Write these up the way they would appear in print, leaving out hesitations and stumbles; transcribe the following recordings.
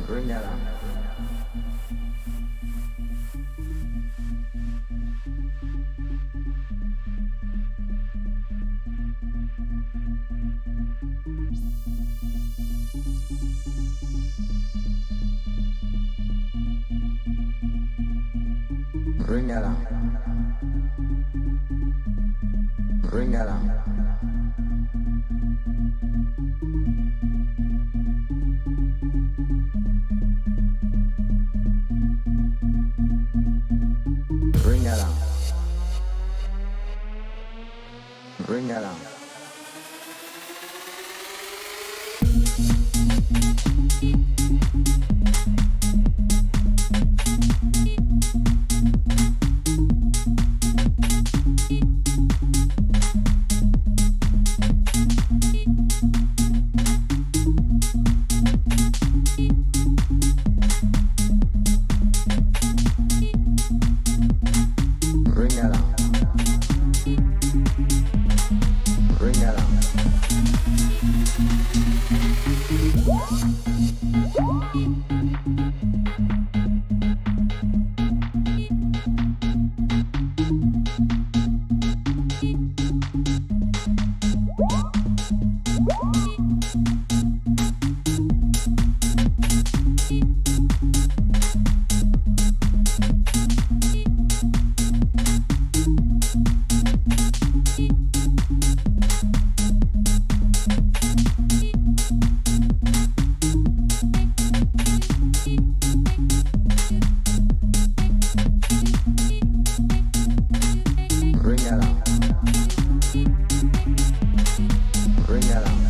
Bring that on. Bring that on. Bring that on. Bring that on. Bring that on. Bring that on. Bring that on. Bring that on. Bring that on.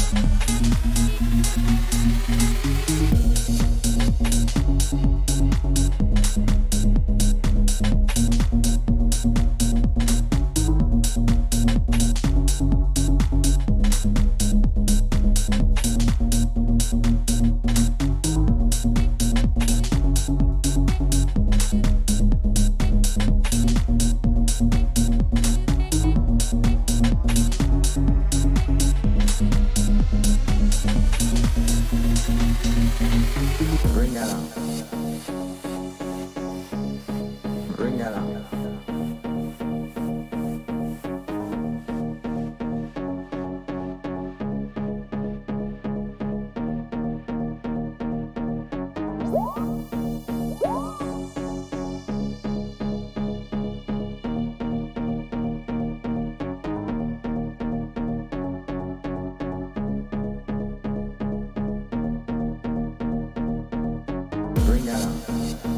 Bring that on. Bring that on. Bring that on.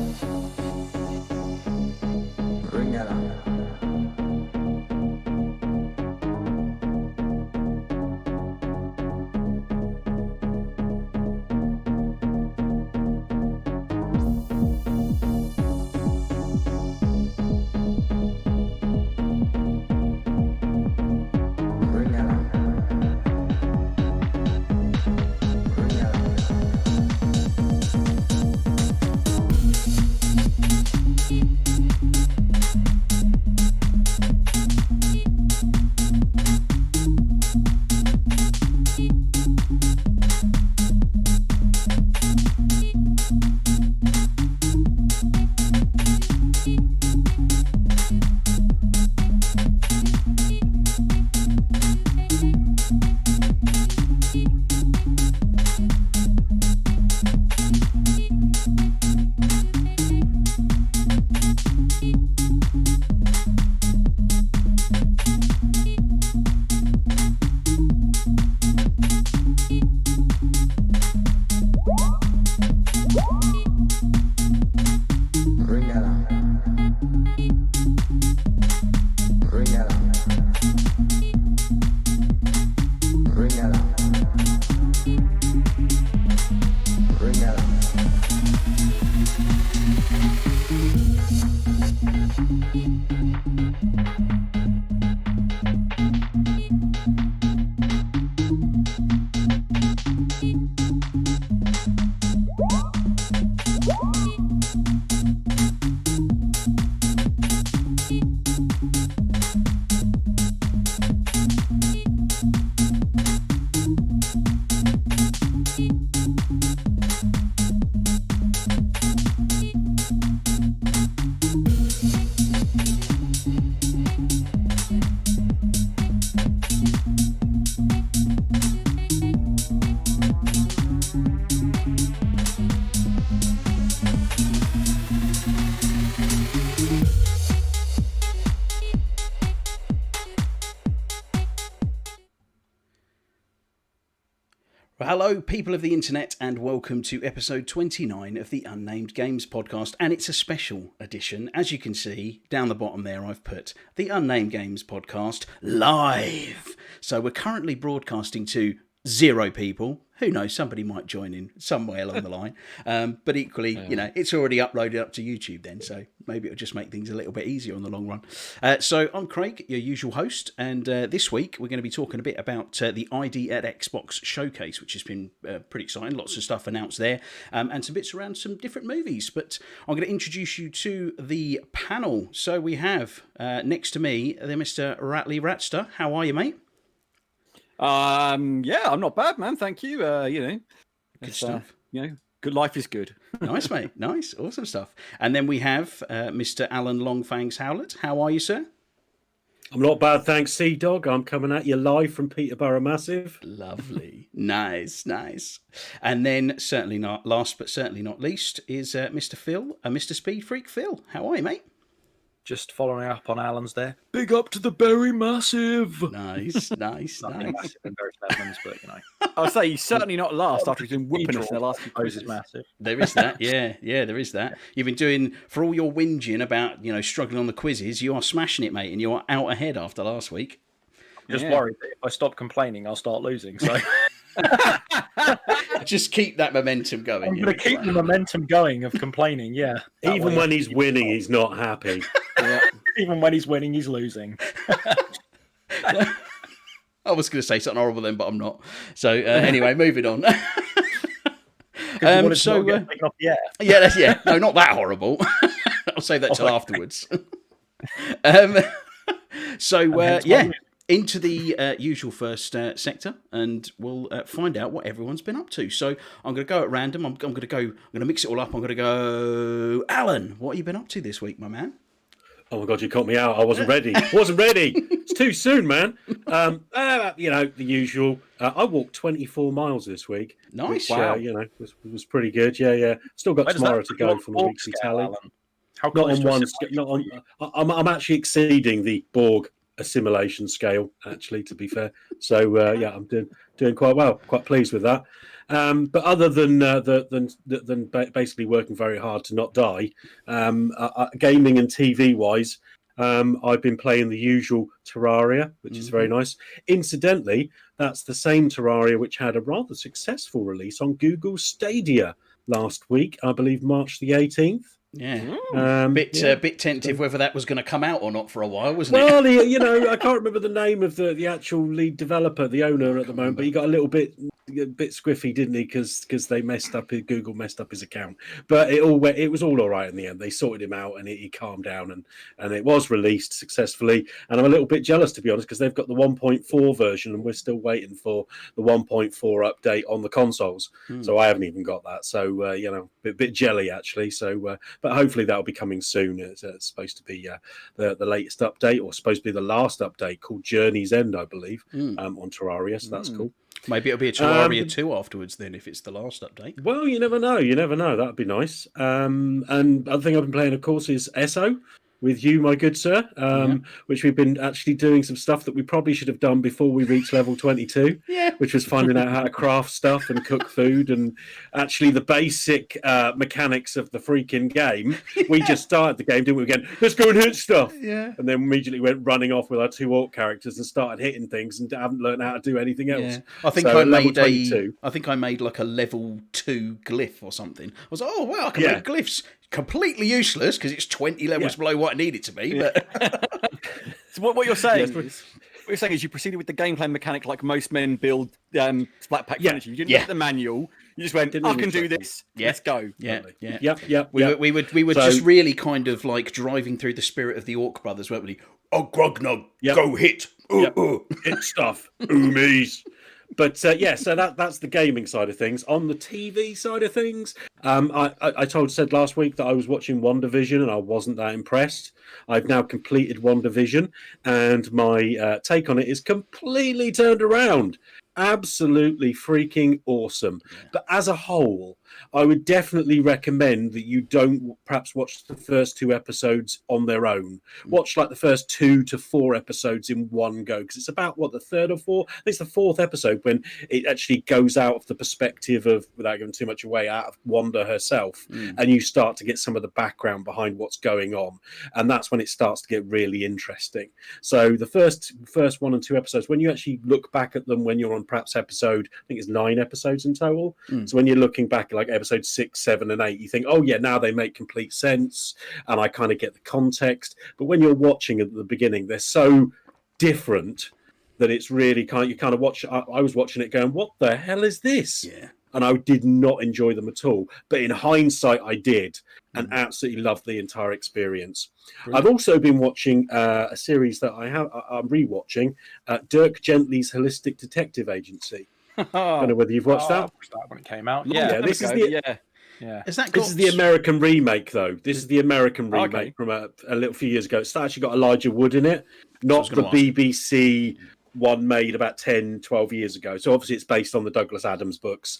Hello, people of the internet, and welcome to episode 29 of the Unnamed Games podcast. And it's a special edition. As you can see, down the bottom there, I've put the Unnamed Games podcast live. So we're currently broadcasting to 0 people. Who knows, somebody might join in somewhere along the line. But equally, it's already uploaded up to YouTube then, so maybe it'll just make things a little bit easier in the long run. So I'm Craig, your usual host, and this week we're going to be talking a bit about the IDXBOX showcase, which has been pretty exciting. Lots of stuff announced there, and some bits around some different movies. But I'm going to introduce you to the panel. So we have, next to me, Mr. Ratley Ratster. How are you, mate? Yeah, I'm not bad, man. Thank you. Good stuff. Good life is good. Nice, mate. Nice. Awesome stuff. And then we have Mr. Alan Longfangs Howlett. How are you, sir? I'm not bad, thanks, Sea Dog. I'm coming at you live from Peterborough Massive. Lovely. Nice. And then, certainly not last, but certainly not least, is Mr. Phil, Mr. Speed Freak Phil. How are you, mate? Just following up on Alan's there. Big up to the Berry Massive. Nice. Nothing massive in Berry Steadman's, but I'll say he's certainly not last after he's been whooping us in the last few quizzes. quizzes. Massive. There is that. Yeah, there is that. You've been doing, for all your whinging about, struggling on the quizzes, you are smashing it, mate, and you are out ahead after last week. I'm just worried that if I stop complaining, I'll start losing. So just keep that momentum going. I'm going to keep the momentum going of complaining. Yeah. Even when he's winning, he's not happy. Even when he's winning, he's losing. I was going to say something horrible then, but I'm not. So anyway, moving on. No, no, not that horrible. I'll save that till afterwards. Into the usual first sector, and we'll find out what everyone's been up to. So I'm going to go at random. I'm going to mix it all up. I'm going to go, Alan, what have you been up to this week, my man? Oh my God, you caught me out. I wasn't ready. It's too soon, man. The usual. I walked 24 miles this week. Nice. Which, was pretty good. Yeah. Still got tomorrow to go from the weekly tally. How not on one. Not on. I'm actually exceeding the Borg assimilation scale, actually, to be fair. So I'm doing quite well. Quite pleased with that. But other than basically working very hard to not die, gaming and TV wise, I've been playing the usual Terraria, which is very nice. Incidentally, that's the same Terraria which had a rather successful release on Google Stadia last week, I believe March the 18th. Yeah, bit tentative whether that was going to come out or not for a while, wasn't it? Well, I can't remember the name of the actual lead developer, the owner at the moment, but he got a bit squiffy, didn't he? Because Google messed up his account. But it was all right in the end. They sorted him out, and he calmed down, and it was released successfully. And I'm a little bit jealous, to be honest, because they've got the 1.4 version, and we're still waiting for the 1.4 update on the consoles. So I haven't even got that. So a bit jelly actually. So. But hopefully that'll be coming soon. It's supposed to be the latest update, or supposed to be the last update, called Journey's End, I believe, on Terraria. So that's cool. Maybe it'll be a Terraria 2 afterwards then, if it's the last update. Well, you never know. That'd be nice. And other thing I've been playing, of course, is ESO with you, my good sir, which we've been actually doing some stuff that we probably should have done before we reached level 22, which was finding out how to craft stuff and cook food, and actually the basic mechanics of the freaking game. We just started the game, didn't we? Again, let's go and hit stuff. Yeah. And then immediately went running off with our 2 orc characters and started hitting things and haven't learned how to do anything else. Yeah. I think I made like a level 2 glyph or something. I was like, oh, well, I can make glyphs. Completely useless because it's 20 levels below what I need it to be. But So what you're saying is you proceeded with the gameplay mechanic like most men build flat pack furniture. You didn't look at the manual. You just went, I can do this. Let's go. Yeah. We were just really kind of like driving through the spirit of the Orc Brothers, weren't we? Oh, Grognog, go hit. Hit stuff. Oomies. But so that's the gaming side of things. On the TV side of things, I said last week that I was watching WandaVision and I wasn't that impressed. I've now completed WandaVision, and my take on it is completely turned around. absolutely freaking awesome. But as a whole, I would definitely recommend that you don't perhaps watch the first 2 episodes on their own. Watch like the first 2 to 4 episodes in one go, because it's about the third or fourth. I think it's the 4th episode when it actually goes out of the perspective of, without giving too much away, out of Wanda herself, and you start to get some of the background behind what's going on, and that's when it starts to get really interesting. So the first 1 and 2 episodes, when you actually look back at them, when you're on perhaps episode, I think it's 9 episodes in total. So when you're looking back at like episode 6, 7, and 8, you think, oh yeah, now they make complete sense, and I kind of get the context. But when you're watching at the beginning, they're so different that it's really you kind of watch. I was watching it going, what the hell is this? Yeah. And I did not enjoy them at all. But in hindsight, I did, and absolutely loved the entire experience. Brilliant. I've also been watching a series that I'm rewatching, Dirk Gently's Holistic Detective Agency. I don't know whether you've watched that. I watched that when it came out. This is This is the American remake, though. This is the American remake from a little few years ago. It's actually got Elijah Wood in it, not the BBC one made about 10, 12 years ago. So obviously it's based on the Douglas Adams books.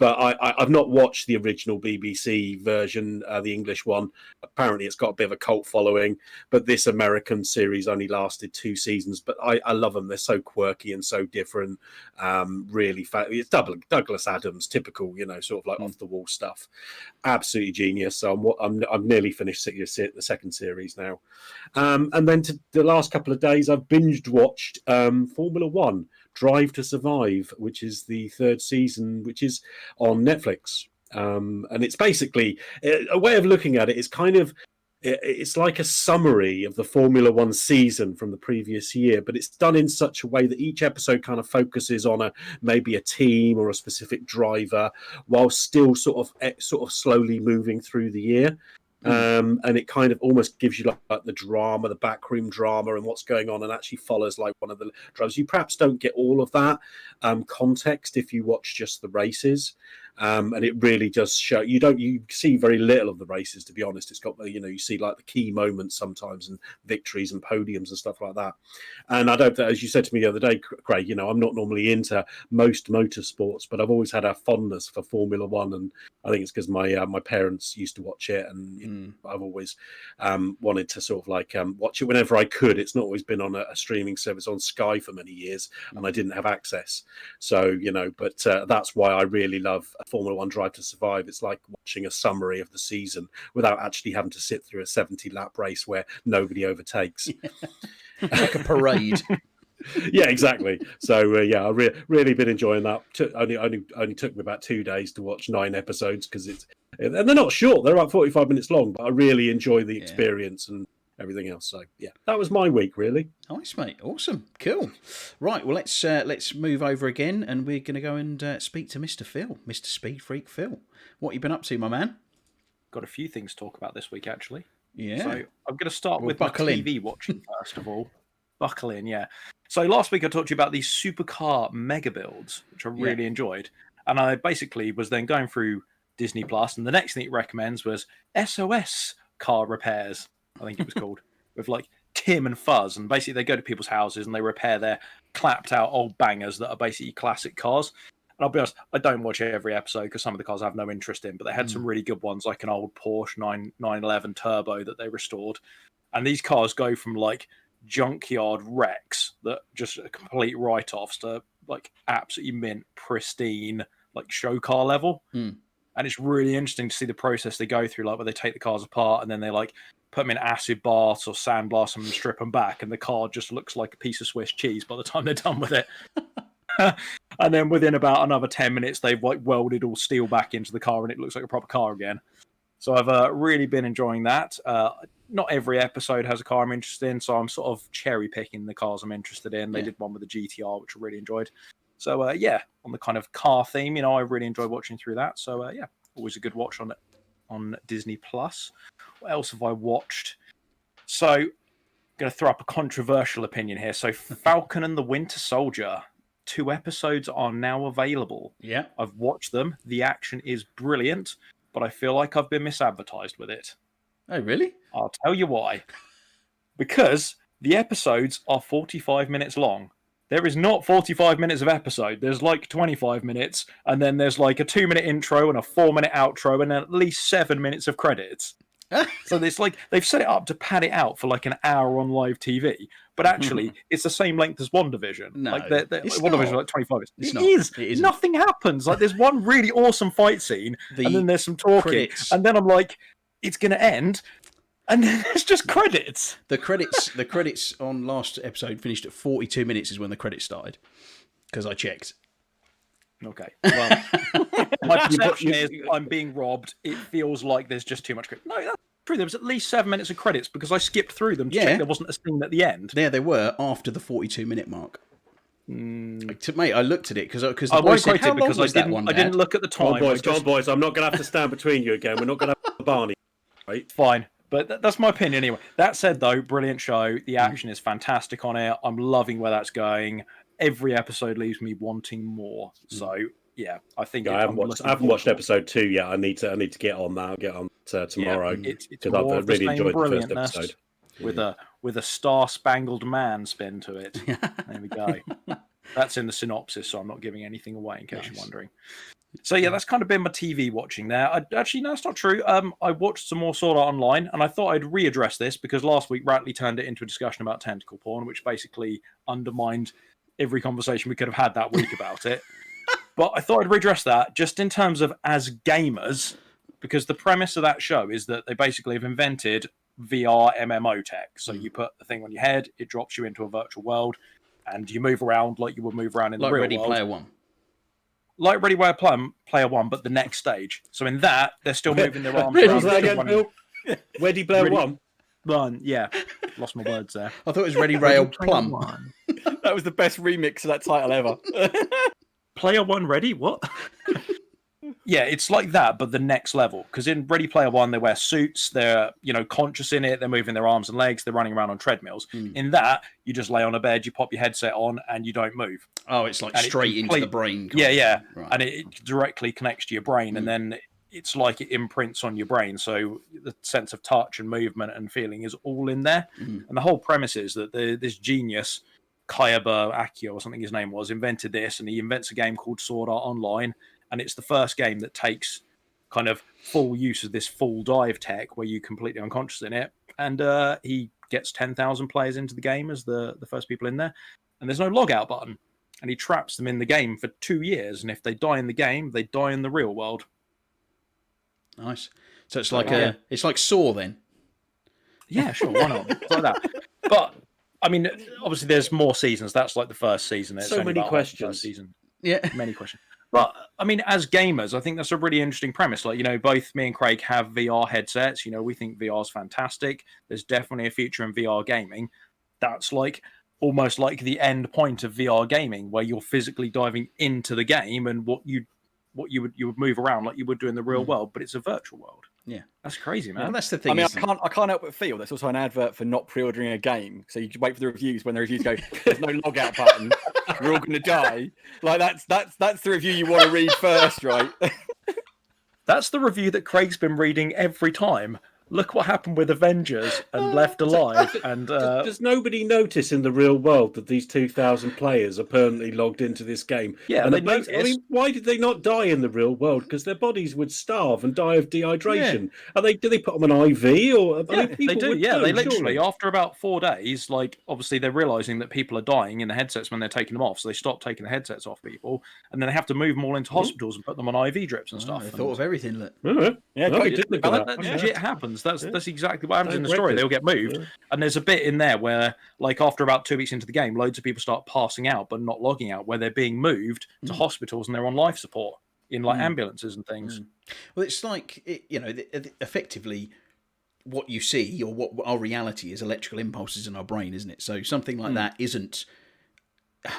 But I've not watched the original BBC version, the English one. Apparently it's got a bit of a cult following, but this American series only lasted 2 seasons. But I love them. They're so quirky and so different. Really, it's Douglas Adams, typical, sort of like off the wall stuff. Absolutely genius. So I'm nearly finished the second series now. And then the last couple of days, I've binged watched Formula One. Drive to Survive, which is the 3rd season, which is on Netflix. And it's basically a way of looking at it is it's like a summary of the Formula One season from the previous year, but it's done in such a way that each episode kind of focuses on maybe a team or a specific driver, while still sort of slowly moving through the year. And it kind of almost gives you like the drama, the backroom drama, and what's going on, and actually follows like one of the drivers. You perhaps don't get all of that context if you watch just the races. And it really does show you see very little of the races, to be honest. It's got you see like the key moments sometimes, and victories and podiums and stuff like that. And I don't, as you said to me the other day, Craig, I'm not normally into most motorsports, but I've always had a fondness for Formula One, and I think it's because my parents used to watch it, and I've always wanted to sort of like watch it whenever I could. It's not always been on a streaming service on Sky for many years, and I didn't have access. So but that's why I really love Formula One Drive to Survive. It's like watching a summary of the season without actually having to sit through a 70-lap race where nobody overtakes. Like a parade. Yeah, exactly. So I really been enjoying that. Only took me about 2 days to watch 9 episodes, because and they're not short. They're about 45 minutes long, but I really enjoy the experience and everything else. So yeah, that was my week, really. Nice, mate. Awesome. Cool. Right, well, let's move over again, and we're going to go and speak to Mr. Phil, Mr. Speed Freak Phil. What you been up to, my man? Got a few things to talk about this week, actually. Yeah. So I'm going to start with my TV watching first of all. Buckle in, yeah. So last week I talked to you about these supercar mega builds, which I really enjoyed. And I basically was then going through Disney Plus, and the next thing it recommends was SOS car repairs, I think it was called, with like Tim and Fuzz. And basically they go to people's houses and they repair their clapped out old bangers that are basically classic cars. And I'll be honest, I don't watch every episode because some of the cars I have no interest in, but they had some really good ones, like an old Porsche 911 Turbo that they restored. And these cars go from like junkyard wrecks that just complete write-offs to like absolutely mint, pristine, like show car level. And it's really interesting to see the process they go through, like where they take the cars apart and then they like put them in acid baths or sandblast them and strip them back, and the car just looks like a piece of Swiss cheese by the time they're done with it. And then within about another 10 minutes, they've like welded all steel back into the car and it looks like a proper car again. So I've really been enjoying that. Not every episode has a car I'm interested in, so I'm sort of cherry picking the cars I'm interested in. They did one with the GTR, which I really enjoyed. So on the kind of car theme, I really enjoy watching through that. So always a good watch on Disney Plus. What else have I watched? So I'm going to throw up a controversial opinion here. So Falcon and the Winter Soldier, 2 episodes are now available. Yeah. I've watched them. The action is brilliant, but I feel like I've been misadvertised with it. Oh, really? I'll tell you why. Because the episodes are 45 minutes long, there is not 45 minutes of episode. There's like 25 minutes, and then there's like a 2-minute intro and a 4-minute outro, and at least 7 minutes of credits. So it's like they've set it up to pad it out for like an hour on live TV, but actually it's the same length as WandaVision. No, like it's WandaVision not. is like 25 minutes. It's It not. is. It isn't. Nothing happens. Like there's one really awesome fight scene, and then there's some talking, credits. and then I'm like, it's gonna end, and then there's just credits. The credits on last episode finished at 42 minutes is when the credits started, because I checked. Okay. Well, my perception is I'm being robbed. It feels like there's just too much credits. No, that's true. There was at least 7 minutes of credits because I skipped through them to check there wasn't a scene at the end. Yeah, they were after the 42-minute mark. Mate, I looked at it because the I boy won't said, quote it because I didn't look at the time. Come on, boys. I'm not going to have to stand between you again. We're not going to have Barney. Right? Fine. But that's my opinion anyway. That said, though, brilliant show. The action is fantastic on it. I'm loving where that's going. Every episode leaves me wanting more. So yeah, I think I haven't watched episode 2 yet. I need to get on that. I'll get on tomorrow because I've really enjoyed the first episode. With a star-spangled man spin to it. There we go. That's in the synopsis, so I'm not giving anything away in case you're wondering. So yeah, that's kind of been my TV watching there. Actually, no, it's not true. I watched some more Sword Art Online, and I thought I'd readdress this because last week Ratley turned it into a discussion about tentacle porn, which basically undermined every conversation we could have had that week about it. But I thought I'd redress that just in terms of as gamers, because the premise of that show is that they basically have invented VR MMO tech. So you put the thing on your head, it drops you into a virtual world, and you move around like you would move around in the real world. Ready Player One. Like Ready Player One, but the next stage. So in that, they're still moving their arms Ready around. Player One? One, yeah. Lost my words there. I thought it was Ready Rail Plum. That was the best remix of that title ever. Player One Ready? What? Yeah, it's like that, but the next level. Because in Ready Player One, they wear suits. They're conscious in it. They're moving their arms and legs. They're running around on treadmills. In that, you just lay on a bed, you pop your headset on, and you don't move. Oh, it's like straight into the brain. Yeah. Right. And it directly connects to your brain, and then it's like it imprints on your brain. So the sense of touch and movement and feeling is all in there. And the whole premise is that this genius, Kayaba Akio or something his name was, invented this, and he invents a game called Sword Art Online. And it's the first game that takes kind of full use of this full dive tech where you're completely unconscious in it. And he gets 10,000 players into the game as the first people in there. And there's no log out button. And he traps them in the game for 2 years. And if they die in the game, they die in the real world. Nice. So it's like it's like Saw then. Yeah, sure. Why not? It's like that. But I mean, obviously there's more seasons. That's like the first season. It's so many questions. Season. Yeah. Many questions. But I mean, as gamers, I think that's a really interesting premise. Like, both me and Craig have VR headsets. We think VR is fantastic. There's definitely a future in VR gaming. That's like almost like the end point of VR gaming, where you're physically diving into the game and what you would move around like you would do in the real world, but it's a virtual world. Yeah, that's crazy, man. Well, that's the thing. I mean, I can't help but feel there's also an advert for not pre-ordering a game. So you wait for the reviews. When the reviews go, there's no log out button. We're all going to die. Like that's the review you want to read first, right? That's the review that Craig's been reading every time. Look what happened with Avengers and Left Alive. And does nobody notice in the real world that these 2,000 players are permanently logged into this game? Yeah, and they notice. I mean, why did they not die in the real world? Because their bodies would starve and die of dehydration. Yeah. Do they put them on IV or? Yeah, they do. Yeah, they literally after about 4 days, like obviously they're realizing that people are dying in the headsets when they're taking them off, so they stop taking the headsets off people, and then they have to move them all into hospitals and put them on IV drips and stuff. I thought of everything. Look. Yeah, that legit happens. That's exactly what happens in the story. They'll get moved, and there's a bit in there where, like, after about 2 weeks into the game, loads of people start passing out but not logging out, where they're being moved to hospitals and they're on life support in like ambulances and things. Well, it's like effectively what you see or what our reality is electrical impulses in our brain, isn't it? So something like that isn't.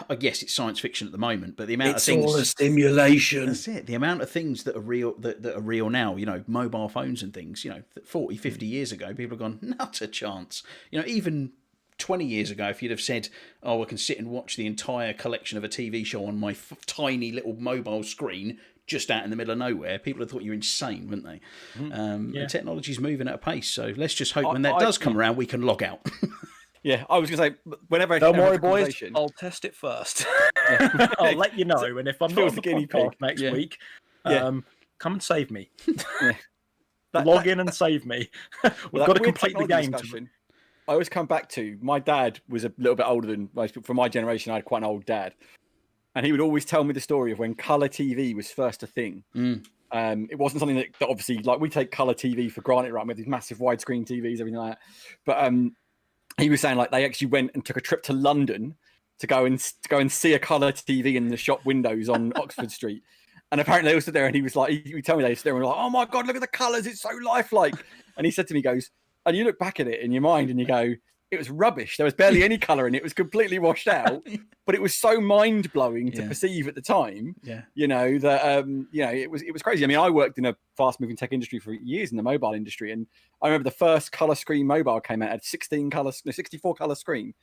I guess it's science fiction at the moment, but the amount of things. It's all a stimulation. That's it. The amount of things that are real that are real now, mobile phones and things, 40, 50 years ago, people have gone, not a chance. Even 20 years ago, if you'd have said, I can sit and watch the entire collection of a TV show on my tiny little mobile screen just out in the middle of nowhere, people would have thought you were insane, wouldn't they? And technology's moving at a pace, so let's just hope when that does come around, we can log out. Yeah, I was going to say, whenever I Don't have worry, a boys. conversation- I'll test it first. I'll let you know. And if I'm not Phil's on the the guinea podcast pig. next Yeah. week, Yeah. come and save me. That- Log that- in and save me. Well, We've that got to weird complete the technology game. discussion, I always come back to my dad was a little bit older than most people. For my generation, I had quite an old dad, and he would always tell me the story of when colour TV was first a thing. It wasn't something that obviously, like, we take colour TV for granted, right? We have these massive widescreen TVs, everything like that. But he was saying, like, they actually went and took a trip to London to go and see a colour TV in the shop windows on Oxford Street. And apparently they all stood there, and he was like, he would tell me they stood there and were like, oh my God, look at the colours, it's so lifelike. And he said to me, he goes, and you look back at it in your mind and you go, it was rubbish. There was barely any colour in it. It was completely washed out, but it was so mind blowing to perceive at the time. Yeah. You know, that it was crazy. I mean, I worked in a fast moving tech industry for years in the mobile industry, and I remember the first colour screen mobile came out, had 64 colour screen.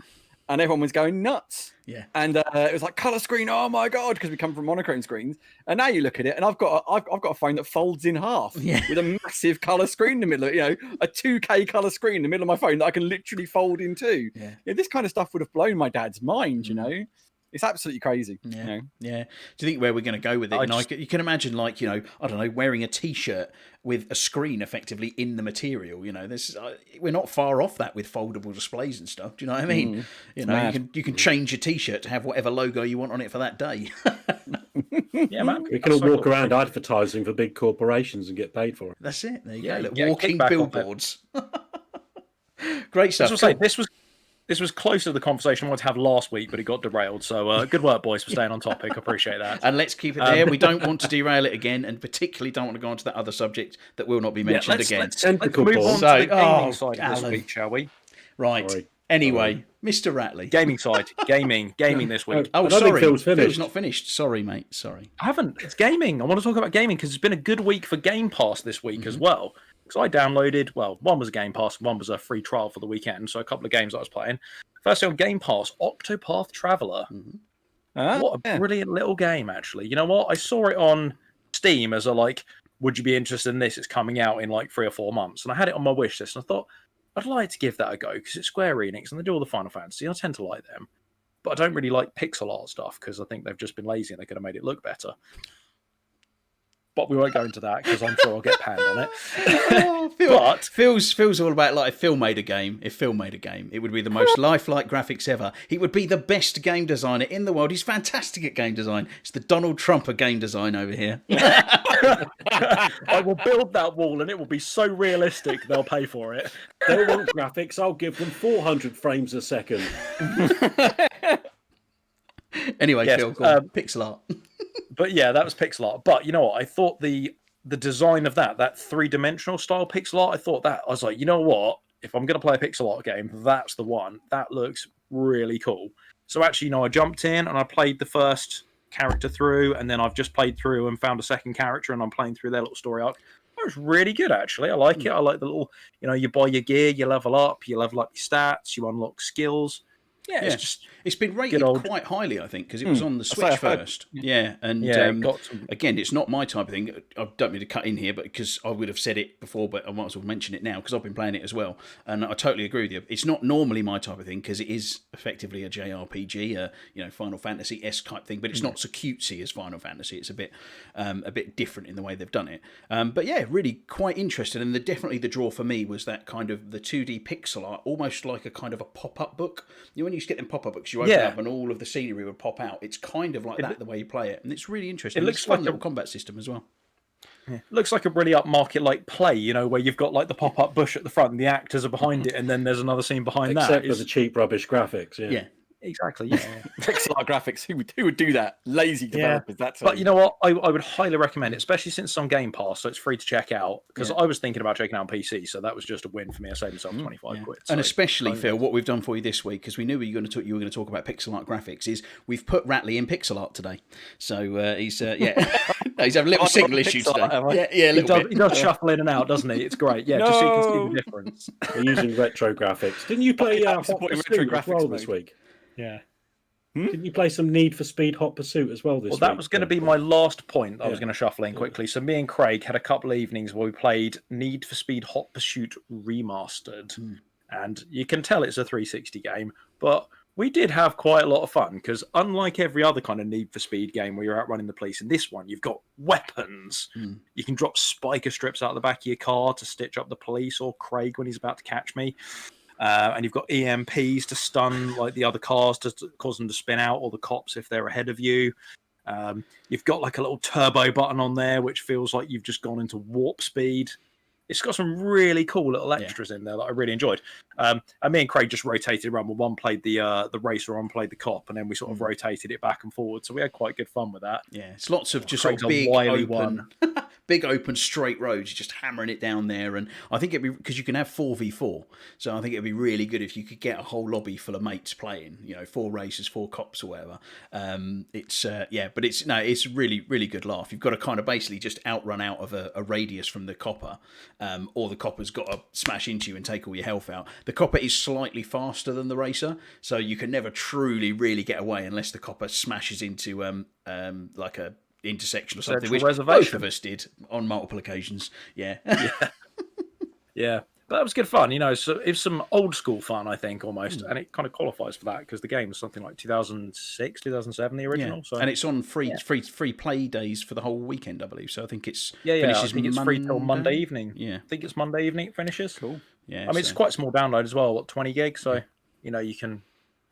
And everyone was going nuts. Yeah. And it was like colour screen, oh my God, because we come from monochrome screens. And now you look at it, and I've got a phone that folds in half with a massive colour screen in the middle of it, a 2K colour screen in the middle of my phone that I can literally fold in two. Yeah. This kind of stuff would have blown my dad's mind, you know. It's absolutely crazy. Yeah. You know? Yeah. Do you think where we're going to go with it? You can imagine, like, I don't know, wearing a T-shirt with a screen effectively in the material. We're not far off that with foldable displays and stuff. Do you know what I mean? You can change your T-shirt to have whatever logo you want on it for that day. Yeah, man. We can all walk around advertising for big corporations and get paid for it. That's it. There you Yeah, go. Look, get a walking kickback off it. billboards. Great stuff. This was close to the conversation I wanted to have last week, but it got derailed. So good work, boys, for staying on topic. I appreciate that. And let's keep it there. We don't want to derail it again, and particularly don't want to go on to that other subject that will not be mentioned again. Let's move on to the gaming side of this week, shall we? Right. Sorry. Anyway, Mr. Ratley. Gaming side. Gaming this week. Oh, I don't think sorry. Phil's finished. Phil's not finished. Sorry, mate. Sorry. I haven't. It's gaming. I want to talk about gaming because it's been a good week for Game Pass this week as well. Because I downloaded, one was a Game Pass, one was a free trial for the weekend. So a couple of games I was playing. Firstly on Game Pass, Octopath Traveler. What a brilliant little game, actually. You know what? I saw it on Steam as would you be interested in this? It's coming out in 3 or 4 months. And I had it on my wish list. And I thought, I'd like to give that a go because it's Square Enix and they do all the Final Fantasy. I tend to like them. But I don't really like pixel art stuff because I think they've just been lazy and they could have made it look better. But we won't go into that because I'm sure I'll get panned on it. Phil's all about if Phil made a game, it would be the most lifelike graphics ever. He would be the best game designer in the world. He's fantastic at game design. It's the Donald Trump of game design over here. I will build that wall and it will be so realistic they'll pay for it. They want graphics, I'll give them 400 frames a second. Anyway, Yes, Phil, go on. Pixel art. But yeah, that was pixel art. But you know what? I thought the design of that three-dimensional style pixel art, I was like, you know what? If I'm going to play a pixel art game, that's the one. That looks really cool. So actually, I jumped in and I played the first character through, and then I've just played through and found a second character, and I'm playing through their little story arc. It was really good, actually. I like it. I like the little, you buy your gear, you level up your stats, you unlock skills. Yeah, it's been rated quite highly, I think, because it was on the Switch first. And again, it's not my type of thing. I don't mean to cut in here, but because I would have said it before, but I might as well mention it now because I've been playing it as well, and I totally agree with you. It's not normally my type of thing because it is effectively a JRPG, Final Fantasy-esque type thing, but it's not so cutesy as Final Fantasy. It's a bit different in the way they've done it. But yeah, really quite interested, and definitely the draw for me was that kind of the 2D pixel art, almost like a kind of a pop-up book. When you used to get them pop-up books, you open up and all of the scenery would pop out. It's kind of like that the way you play it, and it's really interesting. It looks like a fun little combat system as well. Yeah. Looks like a really upmarket play, where you've got the pop-up bush at the front and the actors are behind it, and then there's another scene behind Except that. for the cheap rubbish graphics. Yeah. Exactly. Yeah. Pixel art graphics. Who would do that? Lazy developers. That's. But you know what? I would highly recommend it, especially since it's on Game Pass, so it's free to check out. Because I was thinking about checking out on PC, so that was just a win for me. I saved myself 25 quid. And especially Phil, what we've done for you this week, because we knew you were going to talk about pixel art graphics, is we've put Ratley in pixel art today. So he's he's having a little signal issue today. A little bit. He does shuffle in and out, doesn't he? It's great. Yeah, just so you can see the difference. They're using retro graphics. Didn't you play Hot Pursuit as well this week? Yeah. Didn't you play some Need for Speed Hot Pursuit as well this week? Well, that was going to be my last point. I was going to shuffle in quickly. So me and Craig had a couple of evenings where we played Need for Speed Hot Pursuit Remastered. and you can tell it's a 360 game, but we did have quite a lot of fun because unlike every other kind of Need for Speed game where you're outrunning the police, in this one you've got weapons. You can drop spiker strips out of the back of your car to stitch up the police or Craig when he's about to catch me. And you've got EMPs to stun like the other cars to cause them to spin out, or the cops if they're ahead of you. You've got like a little turbo button on there, which feels like you've just gone into warp speed. It's got some really cool little extras in there that I really enjoyed. And me and Craig just rotated around. Well, one played the racer, one played the cop, and then we sort of rotated it back and forward. So we had quite good fun with that. Yeah, it's lots of just Craig's sort of a big wily open, one. big open straight roads, just hammering it down there. And I think it'd be because you can have 4v4. So I think it'd be really good if you could get a whole lobby full of mates playing. 4 racers, 4 cops, or whatever. But it's really really good laugh. You've got to kind of basically just outrun out of a radius from the copper, or the copper's got to smash into you and take all your health out. The copper is slightly faster than the racer, so you can never truly really get away unless the copper smashes into like a intersection or something, which both of us did on multiple occasions. Yeah. Yeah. But that was good fun, so it's some old school fun, I think, almost, and it kind of qualifies for that because the game was something like 2006, 2007, the original. So and it's on free play days for the whole weekend, I believe. So I think it's finishes I think it's free till Monday evening. Yeah, I think it's Monday evening it finishes. Cool. Yeah, I mean it's quite a small download as well, 20 gigs, so you can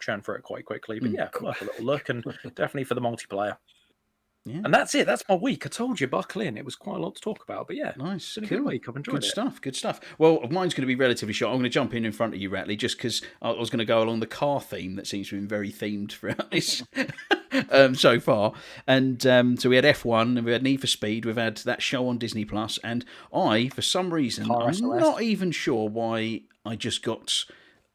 churn through it quite quickly. But worth a little look, and definitely for the multiplayer. Yeah. And that's it. That's my week. I told you, buckle in. It was quite a lot to talk about, but nice. It's been a good week. I've enjoyed it. Good stuff. Well, mine's going to be relatively short. I'm going to jump in front of you, Ratley, just because I was going to go along the car theme that seems to have been very themed throughout this so far. And so we had F1, and we had Need for Speed. We've had that show on Disney Plus, and I, for some reason, I'm not even sure why I just got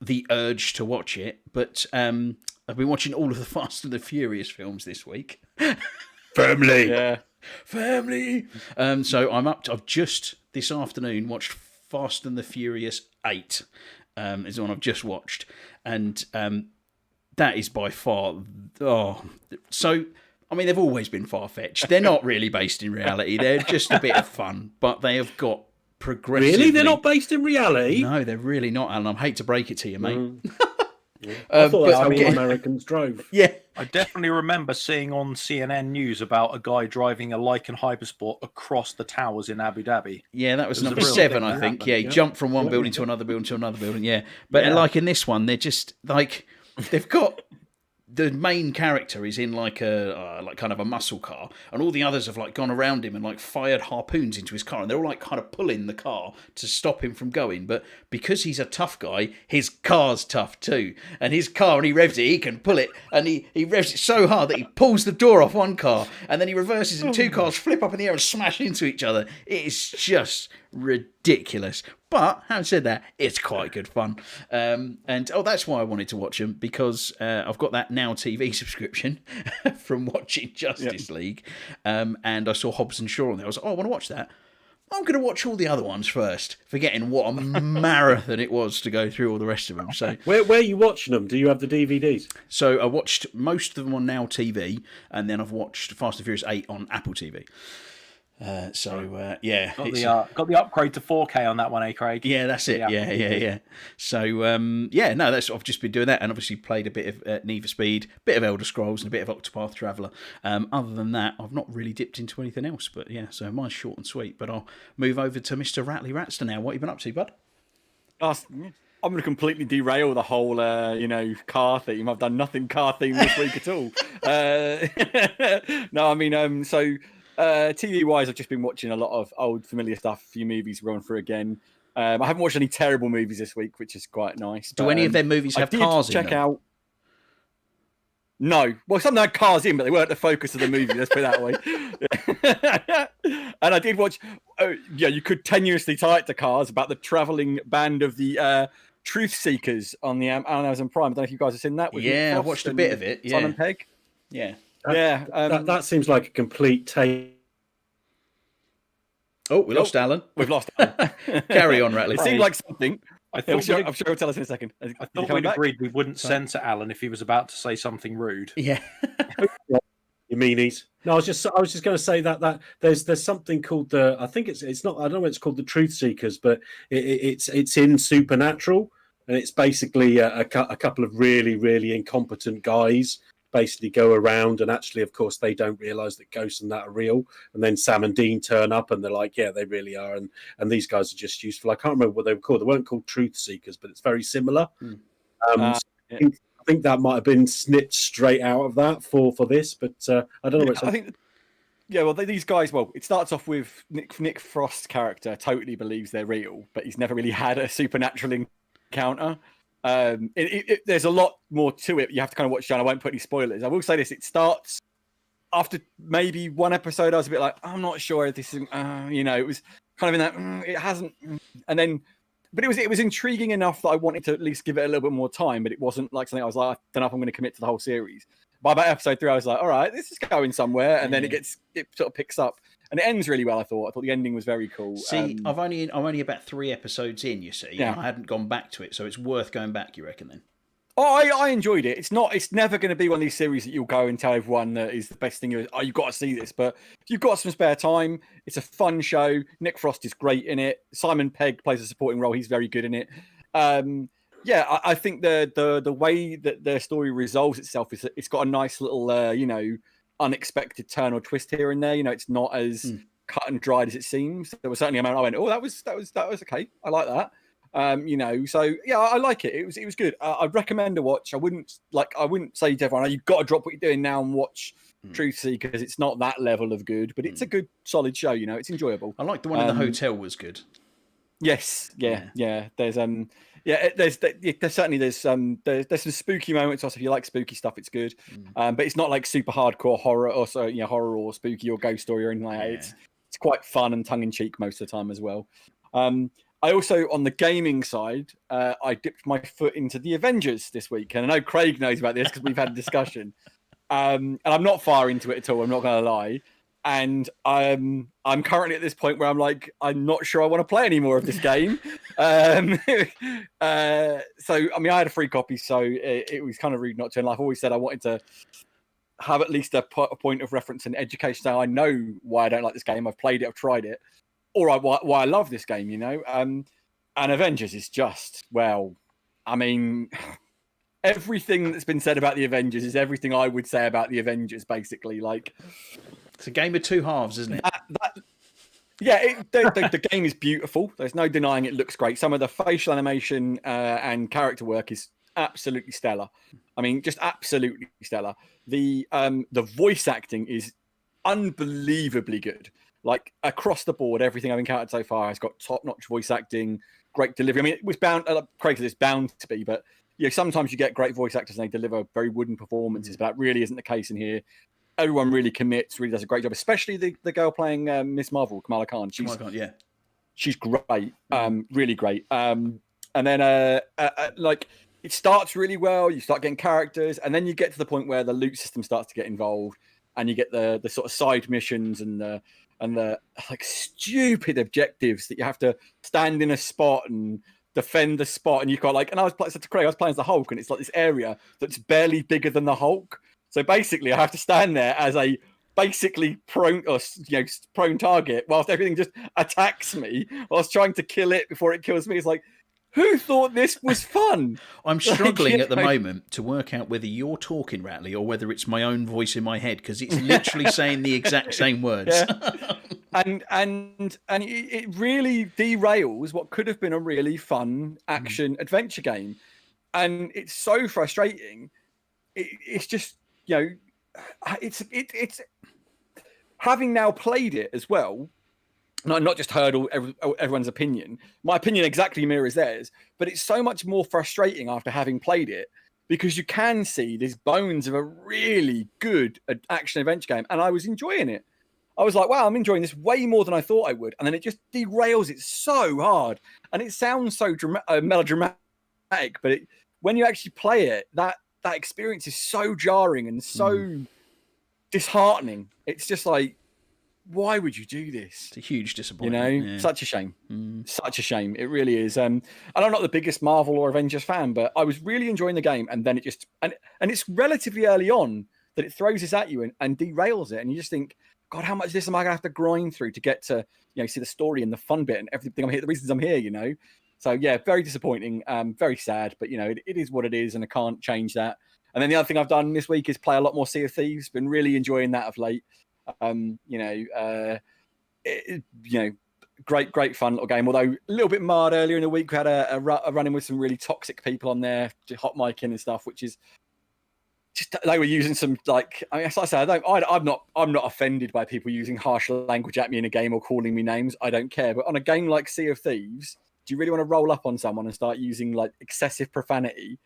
the urge to watch it, but I've been watching all of the Fast and the Furious films this week. Family. So I've just this afternoon watched Fast and the Furious 8. Is the one I've just watched, and that is by far. So I mean, they've always been far-fetched. They're not really based in reality. They're just a bit of fun, but they have got progressively. Really, they're not based in reality. No, they're really not, Alan. I hate to break it to you, mate. I thought that's how all Americans drove. Yeah. I definitely remember seeing on CNN News about a guy driving a Lykan Hypersport across the towers in Abu Dhabi. Yeah, that was number 7, I think. Yeah, he jumped from one building to another building to another building. Yeah, but like in this one, they're just like they've got. The main character is in like a kind of a muscle car, and all the others have like gone around him and like fired harpoons into his car, and they're all like kind of pulling the car to stop him from going. But because he's a tough guy, his car's tough too, and his car, when he revs it, he can pull it, and he revs it so hard that he pulls the door off one car, and then he reverses, and 2 cars flip up in the air and smash into each other. It is just ridiculous. But having said that, it's quite good fun. And that's why I wanted to watch them, because I've got that Now TV subscription from watching Justice League. And I saw Hobbs and Shaw on there. I was like, I want to watch that. I'm going to watch all the other ones first, forgetting what a marathon it was to go through all the rest of them. So, where are you watching them? Do you have the DVDs? So I watched most of them on Now TV, and then I've watched Fast and Furious 8 on Apple TV. Got the upgrade to 4K on that one, Craig? Yeah, that's it. Yeah. So I've just been doing that, and obviously played a bit of Need for Speed, a bit of Elder Scrolls, and a bit of Octopath Traveler. Other than that, I've not really dipped into anything else. But yeah, so mine's short and sweet. But I'll move over to Mr. Ratley Ratster now. What have you been up to, bud? I'm going to completely derail the whole, car theme. I've done nothing car theme this week at all. TV-wise, I've just been watching a lot of old familiar stuff, a few movies we're going through again. I haven't watched any terrible movies this week, which is quite nice. Do any of their movies have cars in them? No. Well, some had cars in, but they weren't the focus of the movie, let's put it that way. And I did watch, you could tenuously tie it to cars, about the travelling band of the Truth Seekers on the Amazon Prime. I don't know if you guys have seen that. I watched a bit of it. Yeah. Simon Pegg. Yeah. That seems like a complete take. Oh, we lost Alan. We've lost Alan. Carry on, Ratley. It seemed like something. I'm sure he'll tell us in a second. I thought we'd agreed we wouldn't censor Alan if he was about to say something rude. Yeah. You meanies. No, I was just going to say that there's something called it's not, I don't know what it's called, the Truth Seekers, but it's in Supernatural. and it's basically a couple of really, really incompetent guys basically go around, and actually, of course, they don't realise that ghosts and that are real. And then Sam and Dean turn up, and they're like, "Yeah, they really are." And these guys are just useful. I can't remember what they were called. They weren't called Truth Seekers, but it's very similar. So I think that might have been snipped straight out of that for this, but I don't know. I think. Yeah, well, these guys. Well, it starts off with Nick Frost's character totally believes they're real, but he's never really had a supernatural encounter. There's a lot more to it. You have to kind of watch down. I won't put any spoilers. I will say this: it starts after maybe one episode. I was a bit like, I'm not sure if this is, it was kind of in that it hasn't, and then, but it was intriguing enough that I wanted to at least give it a little bit more time. But it wasn't like something I was like, I don't know if I'm going to commit to the whole series. By about episode 3, I was like, all right, this is going somewhere, and then it sort of picks up. And it ends really well, I thought. I thought the ending was very cool. See, I'm only about 3 episodes in, you see. Yeah. And I hadn't gone back to it, so it's worth going back, you reckon, then? Oh, I enjoyed it. It's never going to be one of these series that you'll go and tell everyone that is the best thing. You've got to see this. But if you've got some spare time, it's a fun show. Nick Frost is great in it. Simon Pegg plays a supporting role. He's very good in it. I think the way that the story resolves itself is it's got a nice little, unexpected turn or twist here and there. It's not as cut and dried as it seems. There was certainly a moment I went, oh, that was okay. I like that. So yeah, I like it. It was good. I'd recommend a watch. I wouldn't say to everyone, you've got to drop what you're doing now and watch Truth Seekers, because it's not that level of good, but it's a good solid show. It's enjoyable. I like the one in the hotel was good. Yes, yeah. There's there's some spooky moments. Also, if you like spooky stuff, it's good. But it's not like super hardcore horror or horror or spooky or ghost story or anything like that. It's quite fun and tongue in cheek most of the time as well. I also, on the gaming side, I dipped my foot into the Avengers this week, and I know Craig knows about this because we've had a discussion. And I'm not far into it at all. I'm not going to lie. And I'm currently at this point where I'm like, I'm not sure I want to play any more of this game. I had a free copy, so it was kind of rude not to. And I've always said I wanted to have at least a point of reference and education, so I know why I don't like this game. I've played it, I've tried it, or why I love this game. And Avengers is just, well, I mean, everything that's been said about the Avengers is everything I would say about the Avengers, basically. Like, it's a game of two halves, isn't it? The game is beautiful. There's no denying it looks great. Some of the facial animation and character work is absolutely stellar. I mean, just absolutely stellar. The voice acting is unbelievably good. Like, across the board, everything I've encountered so far has got top-notch voice acting, great delivery. I mean, it was bound, Craig said it's bound to be, but sometimes you get great voice actors and they deliver very wooden performances, but that really isn't the case in here. Everyone really commits, really does a great job, especially the girl playing Miss Marvel, Kamala Khan. She's great, really great. And then, it starts really well. You start getting characters, and then you get to the point where the loot system starts to get involved, and you get the sort of side missions and the like stupid objectives that you have to stand in a spot and defend the spot, and you've got like. And I said to Craig, I was playing as the Hulk, and it's like this area that's barely bigger than the Hulk. So basically, I have to stand there as a basically prone target whilst everything just attacks me whilst trying to kill it before it kills me. It's like, who thought this was fun? I'm struggling at the moment to work out whether you're talking, Ratley, or whether it's my own voice in my head, because it's literally saying the exact same words. Yeah. And it really derails what could have been a really fun action adventure game, and it's so frustrating. It's just, it's having now played it as well. Not just heard everyone's opinion. My opinion exactly mirrors theirs, but it's so much more frustrating after having played it, because you can see these bones of a really good action adventure game, and I was enjoying it. I was like, wow, I'm enjoying this way more than I thought I would, and then it just derails it so hard, and it sounds so melodramatic, but when you actually play it, that experience is so jarring and so disheartening. It's just like, why would you do this? It's a huge disappointment. Such a shame. Such a shame. It really is. And I'm not the biggest Marvel or Avengers fan, but I was really enjoying the game. And then it just, and it's relatively early on that it throws this at you and derails it. And you just think, God, how much of this am I going to have to grind through to get to, see the story and the fun bit and everything I'm here, the reasons I'm here, So yeah, very disappointing, very sad, but it is what it is, and I can't change that. And then the other thing I've done this week is play a lot more Sea of Thieves. Been really enjoying that of late. Great fun little game. Although a little bit marred earlier in the week, we had a run-in with some really toxic people on there, hot micing and stuff, which is just they were using some as I say, I'm not offended by people using harsh language at me in a game or calling me names. I don't care. But on a game like Sea of Thieves, do you really want to roll up on someone and start using excessive profanity,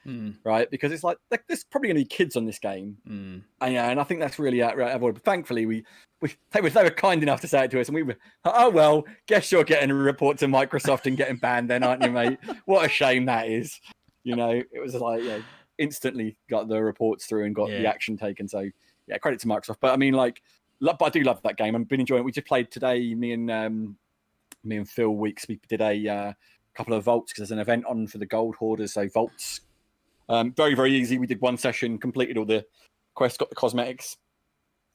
right? Because it's there's probably going to be kids on this game, and I think that's really avoidable. Thankfully, they were kind enough to say it to us, and we were, oh well, guess you're getting a report to Microsoft and getting banned then, aren't you, mate? What a shame that is. It was instantly got the reports through and got the action taken. So yeah, credit to Microsoft. But I mean, I do love that game. I've been enjoying it. We just played today. Me and Phil Weeks. We did a couple of vaults because there's an event on for the gold hoarders. So vaults, very very easy. We did one session, completed all the quests, got the cosmetics.